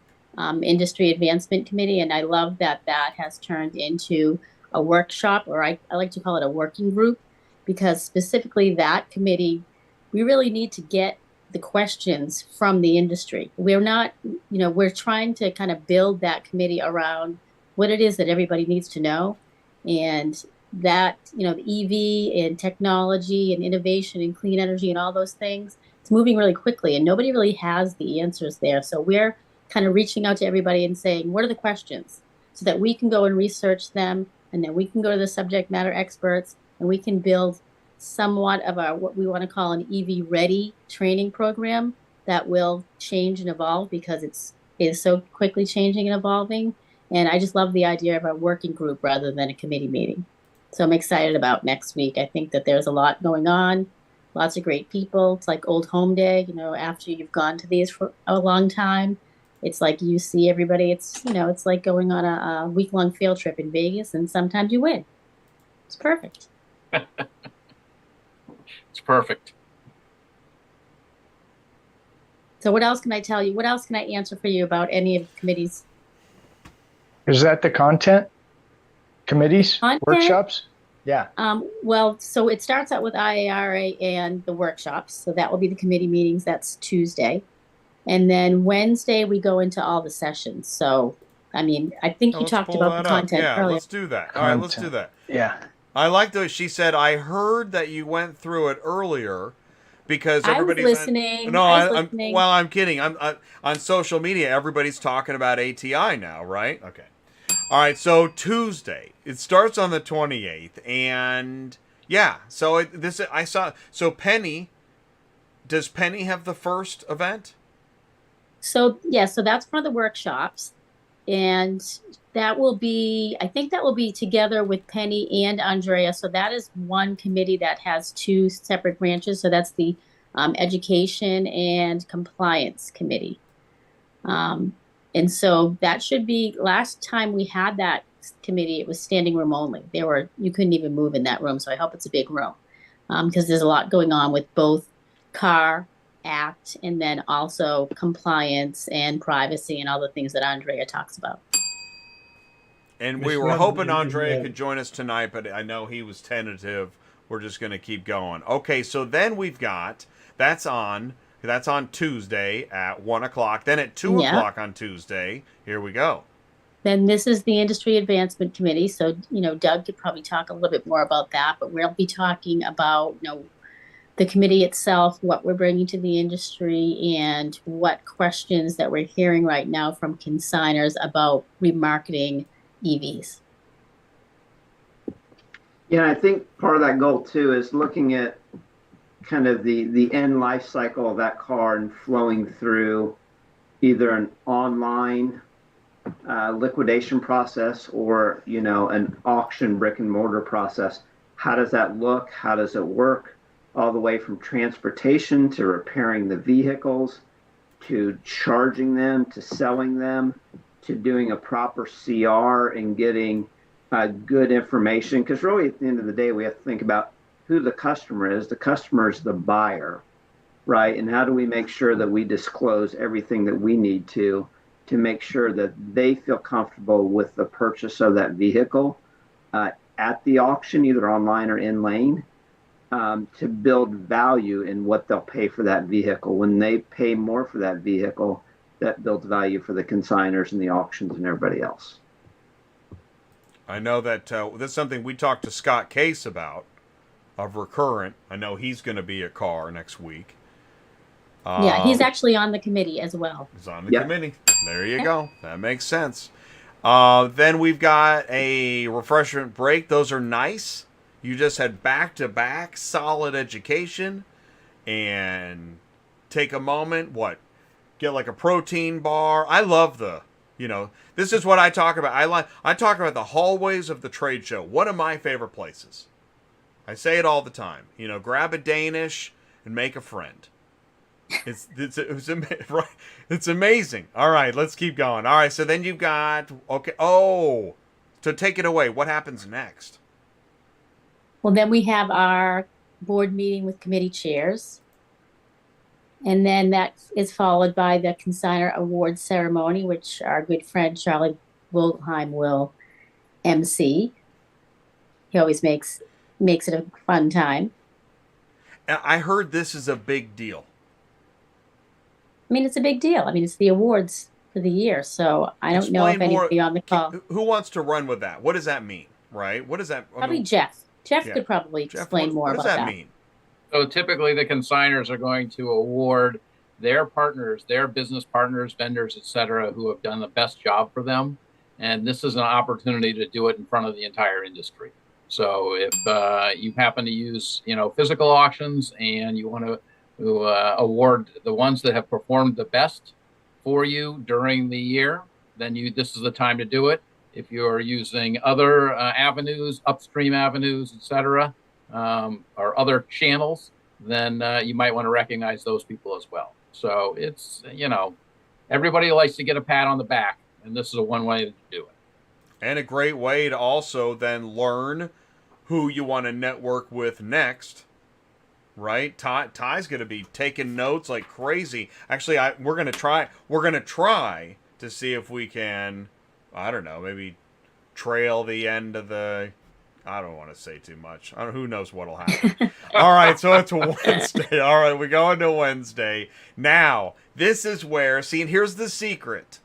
industry advancement committee. And I love that that has turned into a workshop, or I like to call it a working group, because specifically that committee, we really need to get the questions from the industry. We're not, we're trying to kind of build that committee around what it is that everybody needs to know. And that, the EV and technology and innovation and clean energy and all those things, it's moving really quickly and nobody really has the answers there. So we're kind of reaching out to everybody and saying, what are the questions? So that we can go and research them, and then we can go to the subject matter experts and we can build somewhat of what we want to call an EV ready training program that will change and evolve, because it is so quickly changing and evolving. And I just love the idea of a working group rather than a committee meeting. So I'm excited about next week. I think that there's a lot going on, lots of great people. It's like old home day, after you've gone to these for a long time. It's like you see everybody. It's, it's like going on a week-long field trip in Vegas, and sometimes you win. It's perfect. It's perfect. So what else can I tell you? What else can I answer for you about any of the committees? Is that the content? Committees? Content? Workshops? Yeah. Well, so it starts out with IARA and the workshops. So that will be the committee meetings. That's Tuesday. And then Wednesday, we go into all the sessions. So, I think you talked about the content Yeah, earlier. let's do that. All right, let's do that. Yeah. I like the, she said, I heard that you went through it earlier because I was everybody's listening. No, I was listening. well, I'm kidding. I'm on social media. Everybody's talking about ATI now, right? Okay. All right. So Tuesday, it starts on the 28th, and yeah. So I saw. So Penny, does Penny have the first event? So yeah. So that's one of the workshops, and that will be. I think that will be together with Penny and Andrea. So that is one committee that has two separate branches. So that's the education and compliance committee. And so that should be, last time we had that committee, it was standing room only. You couldn't even move in that room. So I hope it's a big room, because there's a lot going on with both CAR Act and then also compliance and privacy and all the things that Andrea talks about. And we were hoping Andrea could join us tonight, but I know he was tentative. We're just going to keep going. Okay, so then we've got, that's on Tuesday at 1 o'clock. Then at 2 o'clock on Tuesday, here we go. Then this is the Industry Advancement Committee. So, Doug could probably talk a little bit more about that, but we'll be talking about, the committee itself, what we're bringing to the industry, and what questions that we're hearing right now from consignors about remarketing EVs. Yeah, I think part of that goal too is looking at kind of the end life cycle of that car and flowing through either an online liquidation process or, an auction brick and mortar process. How does that look? How does it work? All the way from transportation to repairing the vehicles, to charging them, to selling them, to doing a proper CR and getting good information. Because really, at the end of the day, we have to think about who the customer is. The customer is the buyer, right? And how do we make sure that we disclose everything that we need to make sure that they feel comfortable with the purchase of that vehicle at the auction, either online or in lane, to build value in what they'll pay for that vehicle. When they pay more for that vehicle, that builds value for the consignors and the auctions and everybody else. I know that this is something we talked to Scott Case about, of Recurrent. I know he's going to be at CAR next week. Yeah, he's actually on the committee as well. He's on the committee. There you go. That makes sense. Then we've got a refreshment break. Those are nice. You just had back-to-back solid education, and take a moment. Get like a protein bar. I love this is what I talk about. I talk about the hallways of the trade show. One of my favorite places. I say it all the time. Grab a Danish and make a friend. It's amazing. All right, let's keep going. All right, so then you've got so take it away. What happens next? Well, then we have our board meeting with committee chairs. And then that is followed by the consignor award ceremony, which our good friend Charlie Wilhelm will MC. He always makes it a fun time. I heard this is a big deal. I mean, it's a big deal. I mean, it's the awards for the year, so I don't know if anybody on the call. Who wants to run with that? What does that mean, right? What does that? Probably Jeff. Jeff could probably explain more about that. What does that mean? So typically the consignors are going to award their partners, their business partners, vendors, et cetera, who have done the best job for them. And this is an opportunity to do it in front of the entire industry. So if you happen to use, physical auctions and you want to award the ones that have performed the best for you during the year, then this is the time to do it. If you're using other avenues, upstream avenues, et cetera, or other channels, then you might want to recognize those people as well. So it's, everybody likes to get a pat on the back, and this is one way to do it. And a great way to also then learn who you want to network with next, right? Ty's going to be taking notes like crazy. Actually, we're going to try to see if we can, I don't know, maybe trail the end of the, I don't want to say too much. Who knows what'll happen. All right, so it's Wednesday. All right, we go into Wednesday. Now, this is where, see, and here's the secret.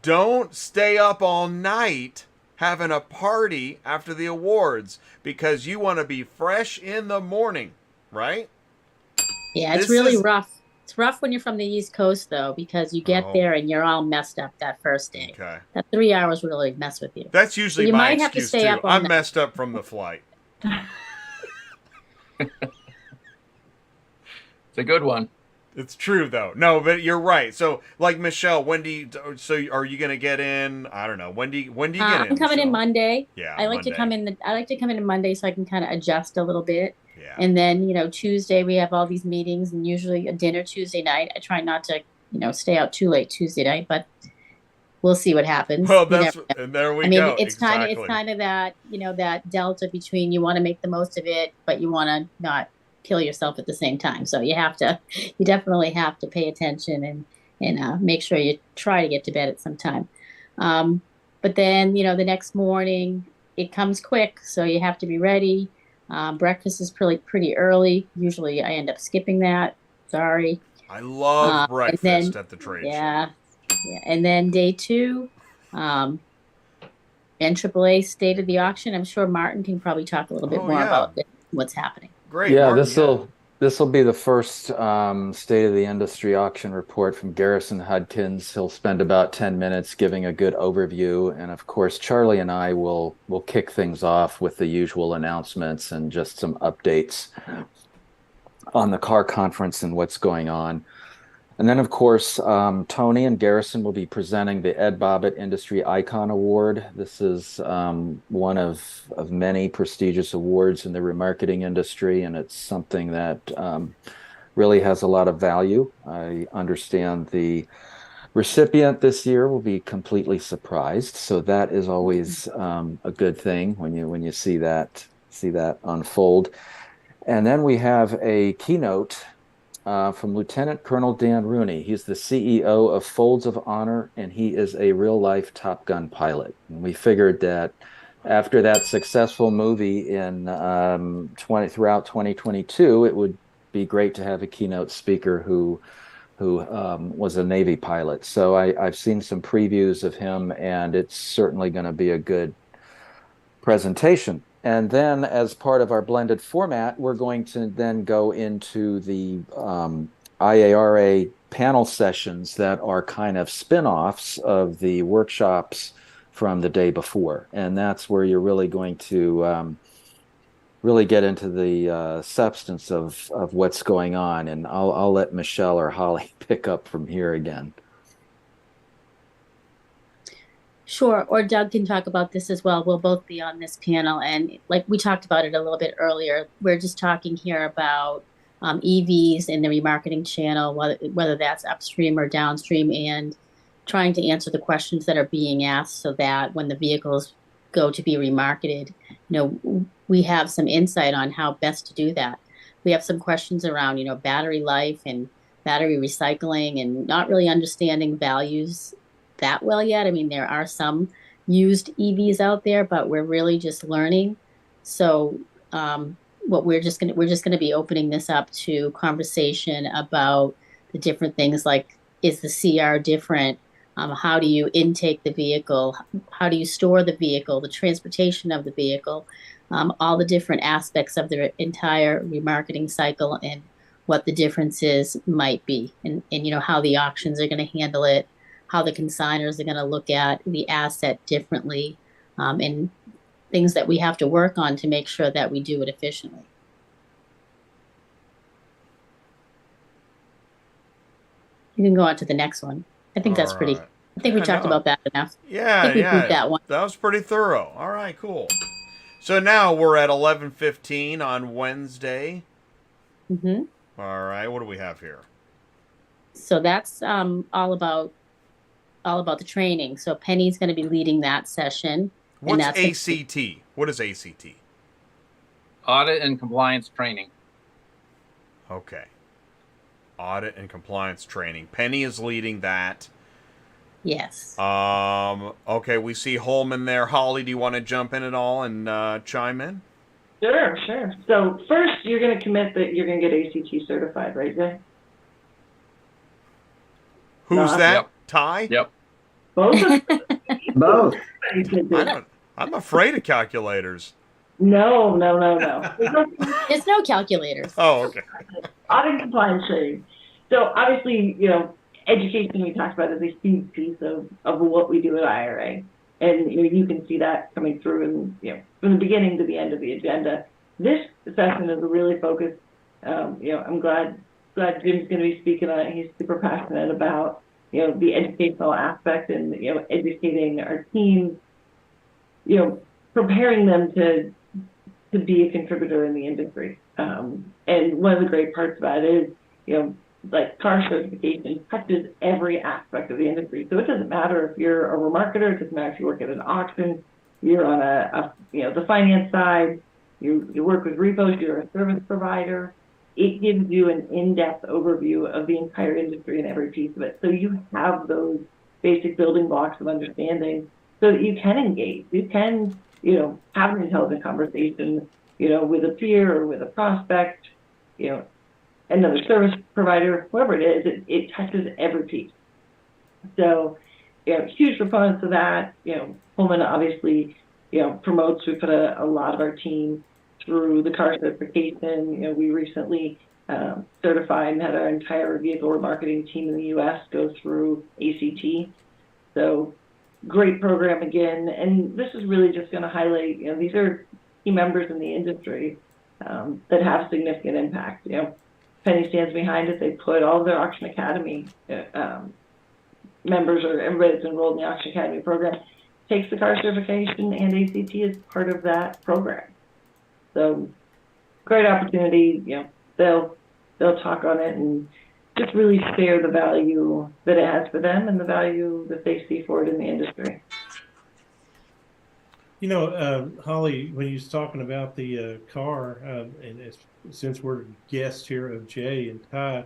Don't stay up all night having a party after the awards, because you want to be fresh in the morning, right? Yeah, it's really rough. It's rough when you're from the East Coast, though, because you get there and you're all messed up that first day. Okay. That 3 hours really mess with you. That's usually so my excuse, too. I'm messed up from the flight. It's a good one. It's true, though. No, but you're right. So, like, Michelle, are you going to get in? I don't know. When do you get in? I'm coming in Monday. Yeah, I like to come in on Monday so I can kind of adjust a little bit. Yeah. And then, Tuesday we have all these meetings, and usually a dinner Tuesday night. I try not to, stay out too late Tuesday night, but we'll see what happens. Well, and there we go. It's kind of that, that delta between you want to make the most of it, but you want to not kill yourself at the same time. So you definitely have to pay attention and make sure you try to get to bed at some time. But then, the next morning it comes quick, so you have to be ready. Breakfast is pretty early. Usually I end up skipping that. Sorry. I love breakfast at the trade show. Yeah. And then day 2, NAAA state of the auction. I'm sure Martin can probably talk a little bit more about what's happening. Great. Yeah, Martin, this will be the first state of the industry auction report from Garrison Hudkins. He'll spend about 10 minutes giving a good overview, and of course Charlie and I will kick things off with the usual announcements and just some updates on the car conference and what's going on. And then, of course, Tony and Garrison will be presenting the Ed Bobit Industry Icon Award. This is one of many prestigious awards in the remarketing industry, and it's something that really has a lot of value. I understand the recipient this year will be completely surprised, so that is always a good thing when you see that unfold. And then we have a keynote from Lieutenant Colonel Dan Rooney. He's the CEO of Folds of Honor, and he is a real-life Top Gun pilot. And we figured that after that successful movie in throughout 2022, it would be great to have a keynote speaker who was a Navy pilot. So I've seen some previews of him, and it's certainly going to be a good presentation. And then, as part of our blended format, we're going to then go into the IARA panel sessions that are kind of spin-offs of the workshops from the day before. And that's where you're really going to really get into the substance of what's going on. And I'll let Michele or Holly pick up from here again. Sure, or Doug can talk about this as well. We'll both be on this panel. And like we talked about it a little bit earlier, we're just talking here about EVs in the remarketing channel, whether that's upstream or downstream, and trying to answer the questions that are being asked so that when the vehicles go to be remarketed, we have some insight on how best to do that. We have some questions around, battery life and battery recycling, and not really understanding values that well yet. I mean, there are some used EVs out there, but we're really just learning. So we're just gonna be opening this up to conversation about the different things, like, is the CR different? How do you intake the vehicle? How do you store the vehicle? The transportation of the vehicle, all the different aspects of the entire remarketing cycle, and what the differences might be, and how the auctions are going to handle it, how the consignors are going to look at the asset differently, and things that we have to work on to make sure that we do it efficiently. You can go on to the next one. I think that's pretty. I think we talked about that enough. Yeah, I think we moved that one. That was pretty thorough. All right, cool. So now we're at 11:15 on Wednesday. Mm-hmm. All right, what do we have here? So that's all about the training. So Penny's going to be leading that session. What's ACT? What is ACT? Audit and compliance training. Okay. Audit and compliance training. Penny is leading that. Yes. Okay, we see Holman there. Holly, do you want to jump in at all and chime in? Sure. So first, you're going to commit that you're going to get ACT certified, right, Jay? Who's that? Yep. Ty? Yep. Both? Both. I'm afraid of calculators. No. There's no calculators. Oh, okay. Audit and compliance training. So obviously, education we talked about is a huge piece of what we do at IARA. And you can see that coming through in, from the beginning to the end of the agenda. This session is really focused, I'm glad Jim's going to be speaking on it. He's super passionate about, the educational aspect and, educating our teams, preparing them to be a contributor in the industry. And one of the great parts about it is, like car certification touches every aspect of the industry. So it doesn't matter if you're a remarketer, it doesn't matter if you work at an auction, you're on the finance side, you work with repos, you're a service provider. It gives you an in-depth overview of the entire industry and every piece of it. So you have those basic building blocks of understanding so that you can engage. You can, have an intelligent conversation, with a peer or with a prospect, another service provider, whoever it is, it touches every piece. So, huge proponents of that. Holman obviously, promotes. We put a lot of our team through the car certification. We recently certified and had our entire vehicle remarketing team in the U.S. go through ACT. So, great program again. And this is really just going to highlight, these are key members in the industry that have significant impact. Penny stands behind it. They put all of their Auction Academy members, or everybody that's enrolled in the Auction Academy program, takes the car certification, and ACT is part of that program. So, great opportunity. They'll talk on it and just really share the value that it has for them and the value that they see for it in the industry. Holly, when you was talking about the car, and since we're guests here of Jay and Ty,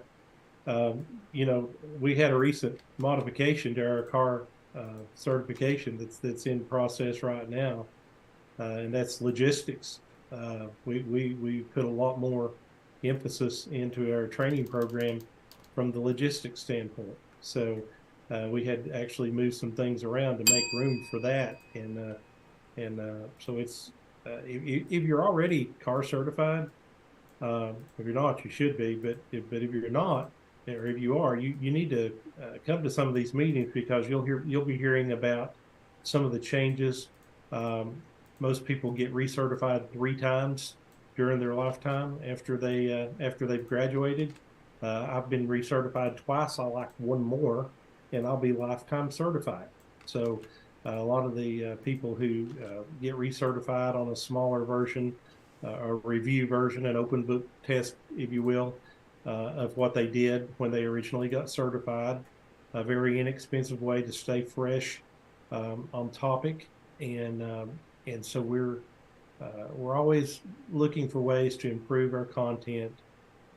we had a recent modification to our car certification that's in process right now, and that's logistics. We put a lot more emphasis into our training program from the logistics standpoint. So we had to actually move some things around to make room for that, and so it's if you're already car certified, if you're not, you should be. But if you're not, or if you are, you need to come to some of these meetings, because you'll be hearing about some of the changes. Most people get recertified 3 times during their lifetime after they've graduated. I've been recertified twice. I like one more, and I'll be lifetime certified. So a lot of the people who get recertified on a smaller version, a review version, an open book test, if you will, of what they did when they originally got certified. A very inexpensive way to stay fresh on topic, and so we're always looking for ways to improve our content.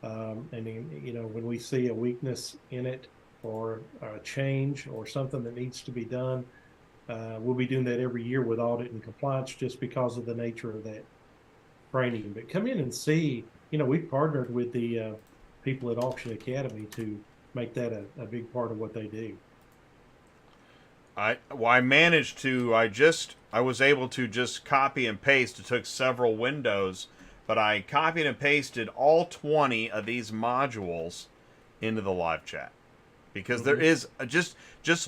And when we see a weakness in it, or a change, or something that needs to be done, we'll be doing that every year with audit and compliance, just because of the nature of that training. But come in and see. We've partnered with the people at Auction Academy to make that a big part of what they do. I was able to just copy and paste. It took several windows, but I copied and pasted all 20 of these modules into the live chat, because there is just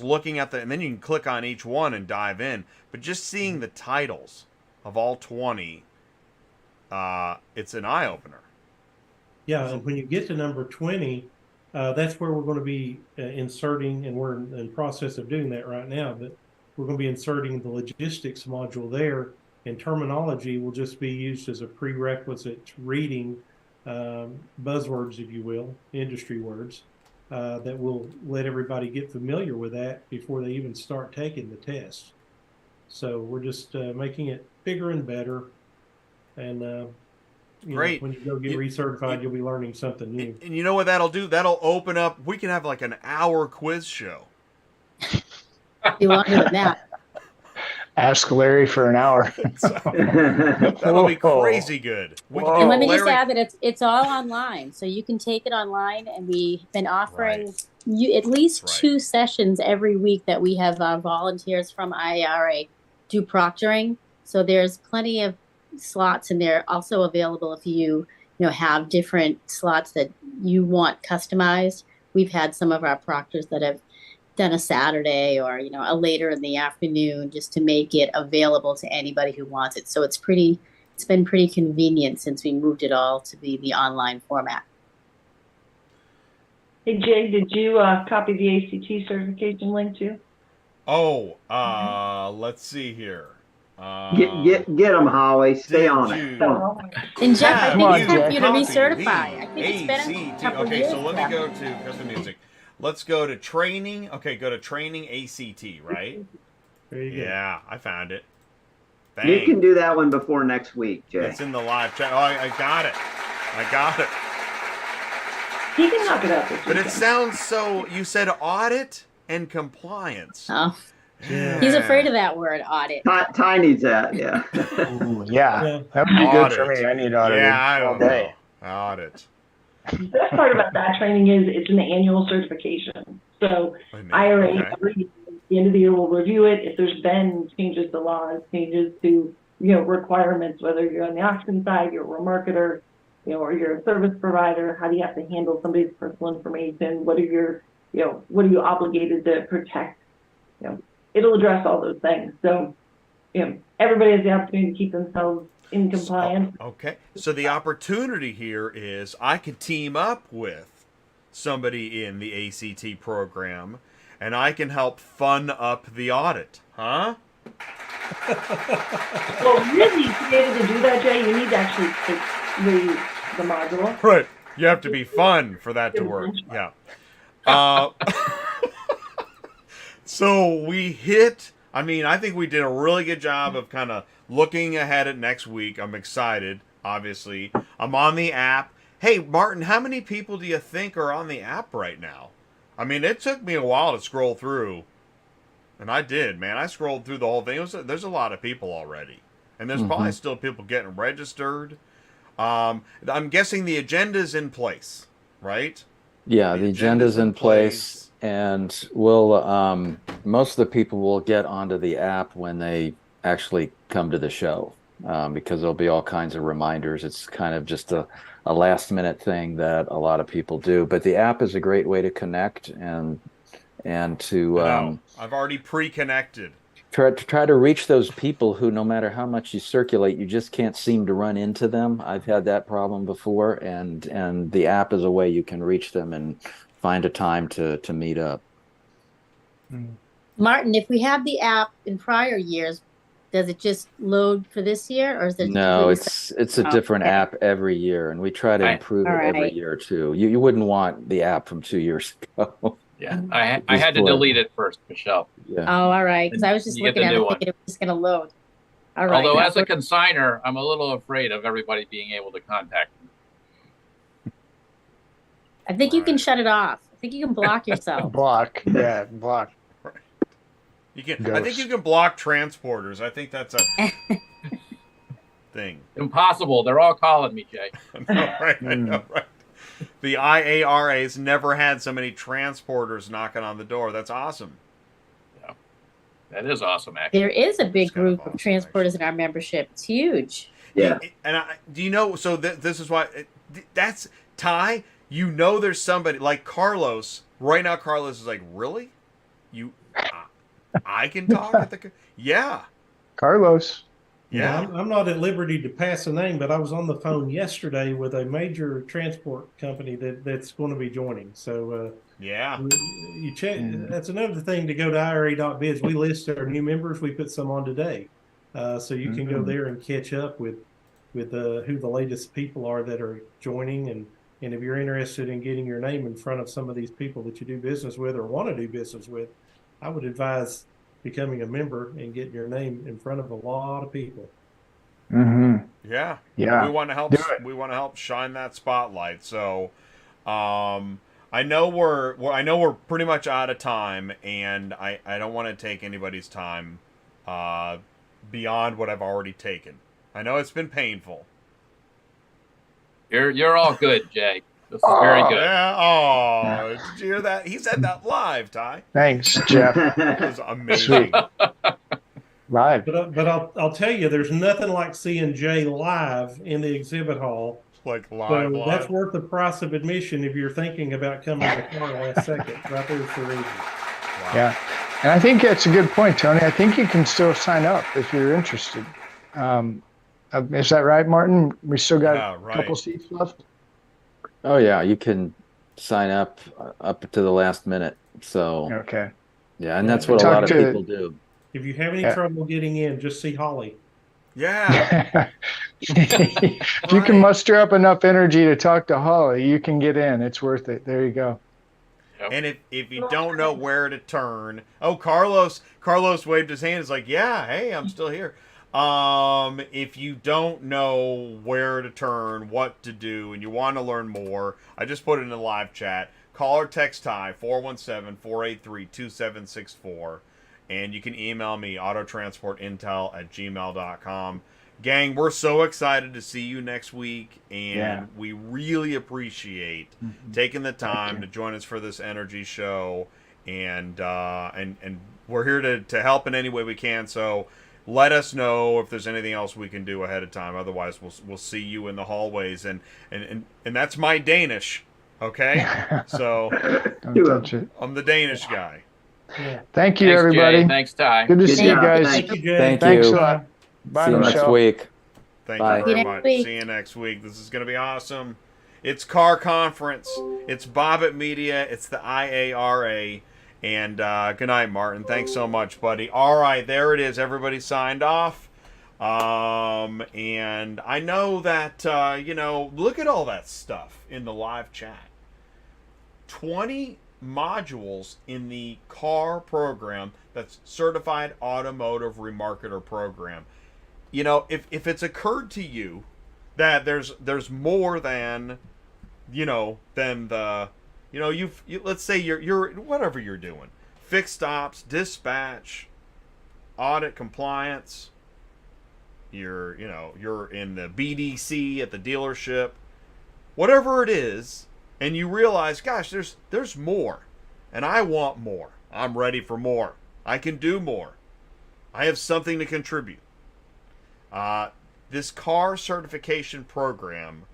looking at and then you can click on each one and dive in, but just seeing the titles of all 20, it's an eye-opener. Yeah, and when you get to number 20, that's where we're going to be inserting, and we're in the process of doing that right now, but we're going to be inserting the logistics module there, and terminology will just be used as a prerequisite reading, buzzwords, if you will, industry words, that will let everybody get familiar with that before they even start taking the test. So we're just making it bigger and better, and great. When you go get recertified, you'll be learning something new. And you know what that'll do? That'll open up. We can have like an hour quiz show. You longer than that. Ask Larry for an hour. That'll be crazy good. And let me just add that it's all online, so you can take it online. And we've been offering you at least 2 sessions every week that we have volunteers from IARA do proctoring. So there's plenty of slots in there also available if you have different slots that you want customized. We've had some of our proctors that have done a Saturday or a later in the afternoon, just to make it available to anybody who wants it. So it's been pretty convenient since we moved it all to be the online format. Hey Jay, did you copy the ACT certification link too? Let's see here. Get them, Holly. Stay on it. And Jeff, I think it's time for you to recertify. I think it's been a couple years. So let me go to custom music. Let's go to training. Okay, go to training ACT, right? There you go. Yeah, I found it. Bang. You can do that one before next week, Jay. It's in the live chat. Oh, I got it. He can knock it out this weekend. But it sounds so. You said audit and compliance. Oh. Yeah. He's afraid of that word, audit. Ty needs that, yeah. Ooh, yeah, that would be good for me. I need audit all day. Audit. The best part about that training is it's an annual certification. So IRA, at the end of the year, will review it. If there's been changes to laws, changes to requirements, whether you're on the auction side, you're a remarketer, or you're a service provider, how do you have to handle somebody's personal information? What are what are you obligated to protect? It'll address all those things. So, everybody has the opportunity to keep themselves in compliance. Okay. So the opportunity here is I could team up with somebody in the ACT program, and I can help fun up the audit, huh? Well, really, to be able to do that, Jay, you need to actually take the module. Right. You have to be fun for that to work. Yeah. So we hit, I think we did a really good job of kind of looking ahead at next week. I'm excited, obviously. I'm on the app. Hey, Martin, how many people do you think are on the app right now? It took me a while to scroll through. And I did, man. I scrolled through the whole thing. There's a lot of people already. And there's probably still people getting registered. I'm guessing the agenda's in place, right? Yeah, the agenda's in place. And we'll most of the people will get onto the app when they actually come to the show. because there'll be all kinds of reminders. It's kind of just a last minute thing that a lot of people do. But the app is a great way to connect and to I've already pre-connected. Try to reach those people who, no matter how much you circulate, you just can't seem to run into them. I've had that problem before, and the app is a way you can reach them and find a time to meet up. Martin, if we have the app in prior years, does it just load for this year, or is it? No, it's a different app every year, and we try to improve it every year too. You wouldn't want the app from 2 years ago. Yeah, I had to delete it first, Michelle. Yeah. Oh, all right, because I was just looking at it thinking it was just going to load. All right. Although as a consignor, I'm a little afraid of everybody being able to contact me. I think you can shut it off. I think you can block yourself. Block. Yeah, block. You can. Ghost. I think you can block transporters. I think that's a thing. Impossible. They're all calling me, Jay. I know, right? I know, right? The IARA's never had so many transporters knocking on the door. That's awesome. Yeah, that is awesome, actually. There is a big group of transporters in our membership. It's huge. Yeah. And do you know, so this is why, that's, Ty, you know there's somebody, like Carlos, right now Carlos is like, really? I can talk at the, yeah. Carlos. Yeah, I'm not at liberty to pass a name, but I was on the phone yesterday with a major transport company that's going to be joining. So yeah, you check. That's another thing to go to IARA.biz. We list our new members. We put some on today, so you can go there and catch up with who the latest people are that are joining. And if you're interested in getting your name in front of some of these people that you do business with or want to do business with, I would advise becoming a member and getting your name in front of a lot of people. Yeah. We want to help. We want to help shine that spotlight. So, I know we're pretty much out of time, and I don't want to take anybody's time beyond what I've already taken. I know it's been painful. You're all good, Jay. This is very good. Yeah. Oh, did you hear that? He said that live, Ty. Thanks, Jeff. It was amazing. Live. But I'll tell you, there's nothing like seeing Jay live in the exhibit hall. Like live. That's worth the price of admission if you're thinking about coming to the car last second. Right there's the reason. Wow. Yeah. And I think that's a good point, Tony. I think you can still sign up if you're interested. Is that right, Martin? We still got a couple seats left? Oh yeah, you can sign up to the last minute. So okay, yeah, and that's what a lot of people do. If you have any trouble getting in, just see Holly. Yeah. If you can muster up enough energy to talk to Holly, you can get in. It's worth it. There you go. And if you don't know where to turn, Carlos waved his hand. It's like, yeah, hey, I'm still here. If you don't know where to turn, what to do, and you want to learn more, I just put it in the live chat. Call or text Ty, 417-483-2764. And you can email me, autotransportintel@gmail.com. Gang, we're so excited to see you next week, and we really appreciate taking the time to join us for this energy show. And we're here to help in any way we can. So let us know if there's anything else we can do ahead of time. Otherwise, we'll see you in the hallways. And that's my Danish, okay? So don't touch it. I'm the Danish guy. Yeah. Thank you, Thanks, everybody. Jay. Thanks, Ty. Good to see you guys. Thank you, Jay. Thanks a lot. Bye, See you Michelle. next week. Thank Bye. you very much. See you next week. This is going to be awesome. It's Car Conference. It's Bobit Media. It's the IARA. And good night, Martin. Thanks so much, buddy. All right, there it is. Everybody signed off. And I know that, look at all that stuff in the live chat. 20 modules in the CAR program, that's Certified Automotive Remarketer program. You know, if it's occurred to you that there's more than, than the, let's say you're whatever you're doing, fixed ops, dispatch, audit, compliance, you're in the BDC at the dealership, whatever it is, and you realize, gosh, there's more, and I want more. I'm ready for more. I can do more. I have something to contribute. this car certification program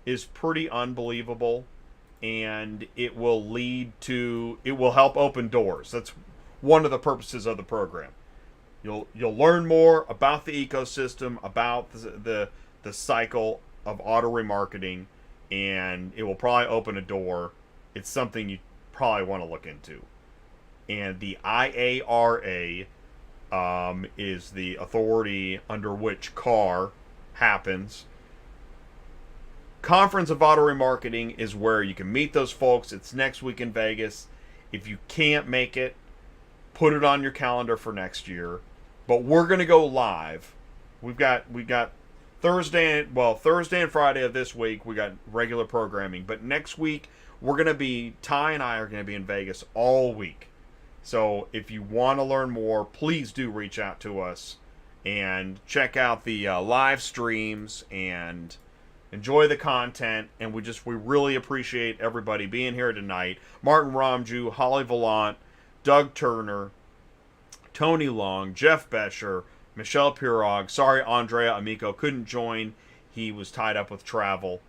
is pretty unbelievable, and it will help open doors. That's one of the purposes of the program. You'll learn more about the ecosystem, about the cycle of auto remarketing, and it will probably open a door. It's something you probably want to look into. And the IARA is the authority under which CAR happens. Conference of Auto Remarketing is where you can meet those folks. It's next week in Vegas. If you can't make it, put it on your calendar for next year. But we're going to go live. We've got Thursday and Friday of this week, we got regular programming. But next week, Ty and I are going to be in Vegas all week. So if you want to learn more, please do reach out to us and check out the live streams and enjoy the content. And we really appreciate everybody being here tonight. Martin Romjue, Holly Vollant, Doug Turner, Tony Long, Jeff Bescher, Michele Pierog. Sorry Andrea Amico couldn't join. He was tied up with travel.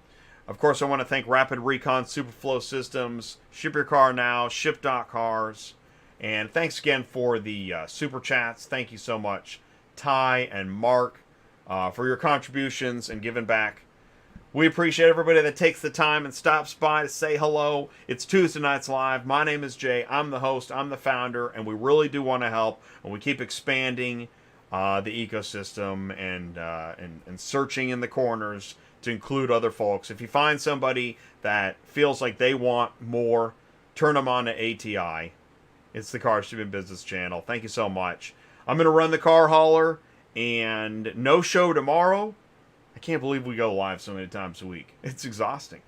Of course, I want to thank Rapid Recon, Superflow Systems, Ship Your Car Now, Ship.Cars. And thanks again for the super chats. Thank you so much, Ty and Mark, for your contributions and giving back. We appreciate everybody that takes the time and stops by to say hello. It's Tuesday Nights Live. My name is Jay. I'm the host. I'm the founder. And we really do want to help. And we keep expanding the ecosystem and searching in the corners to include other folks. If you find somebody that feels like they want more, turn them on to ATI. It's the Car Shipping Business channel. Thank you so much. I'm going to run the car hauler, and no show tomorrow. I can't believe we go live so many times a week. It's exhausting.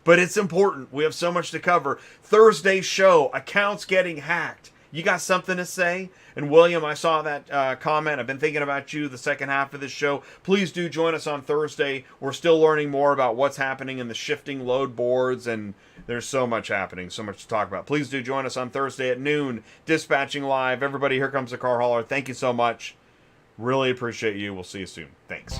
But it's important. We have so much to cover. Thursday's show, accounts getting hacked. You got something to say? And William, I saw that comment. I've been thinking about you the second half of this show. Please do join us on Thursday. We're still learning more about what's happening in the shifting load boards, and there's so much happening, so much to talk about. Please do join us on Thursday at noon, Dispatching Live. Everybody, here comes the car hauler. Thank you so much. Really appreciate you. We'll see you soon. Thanks.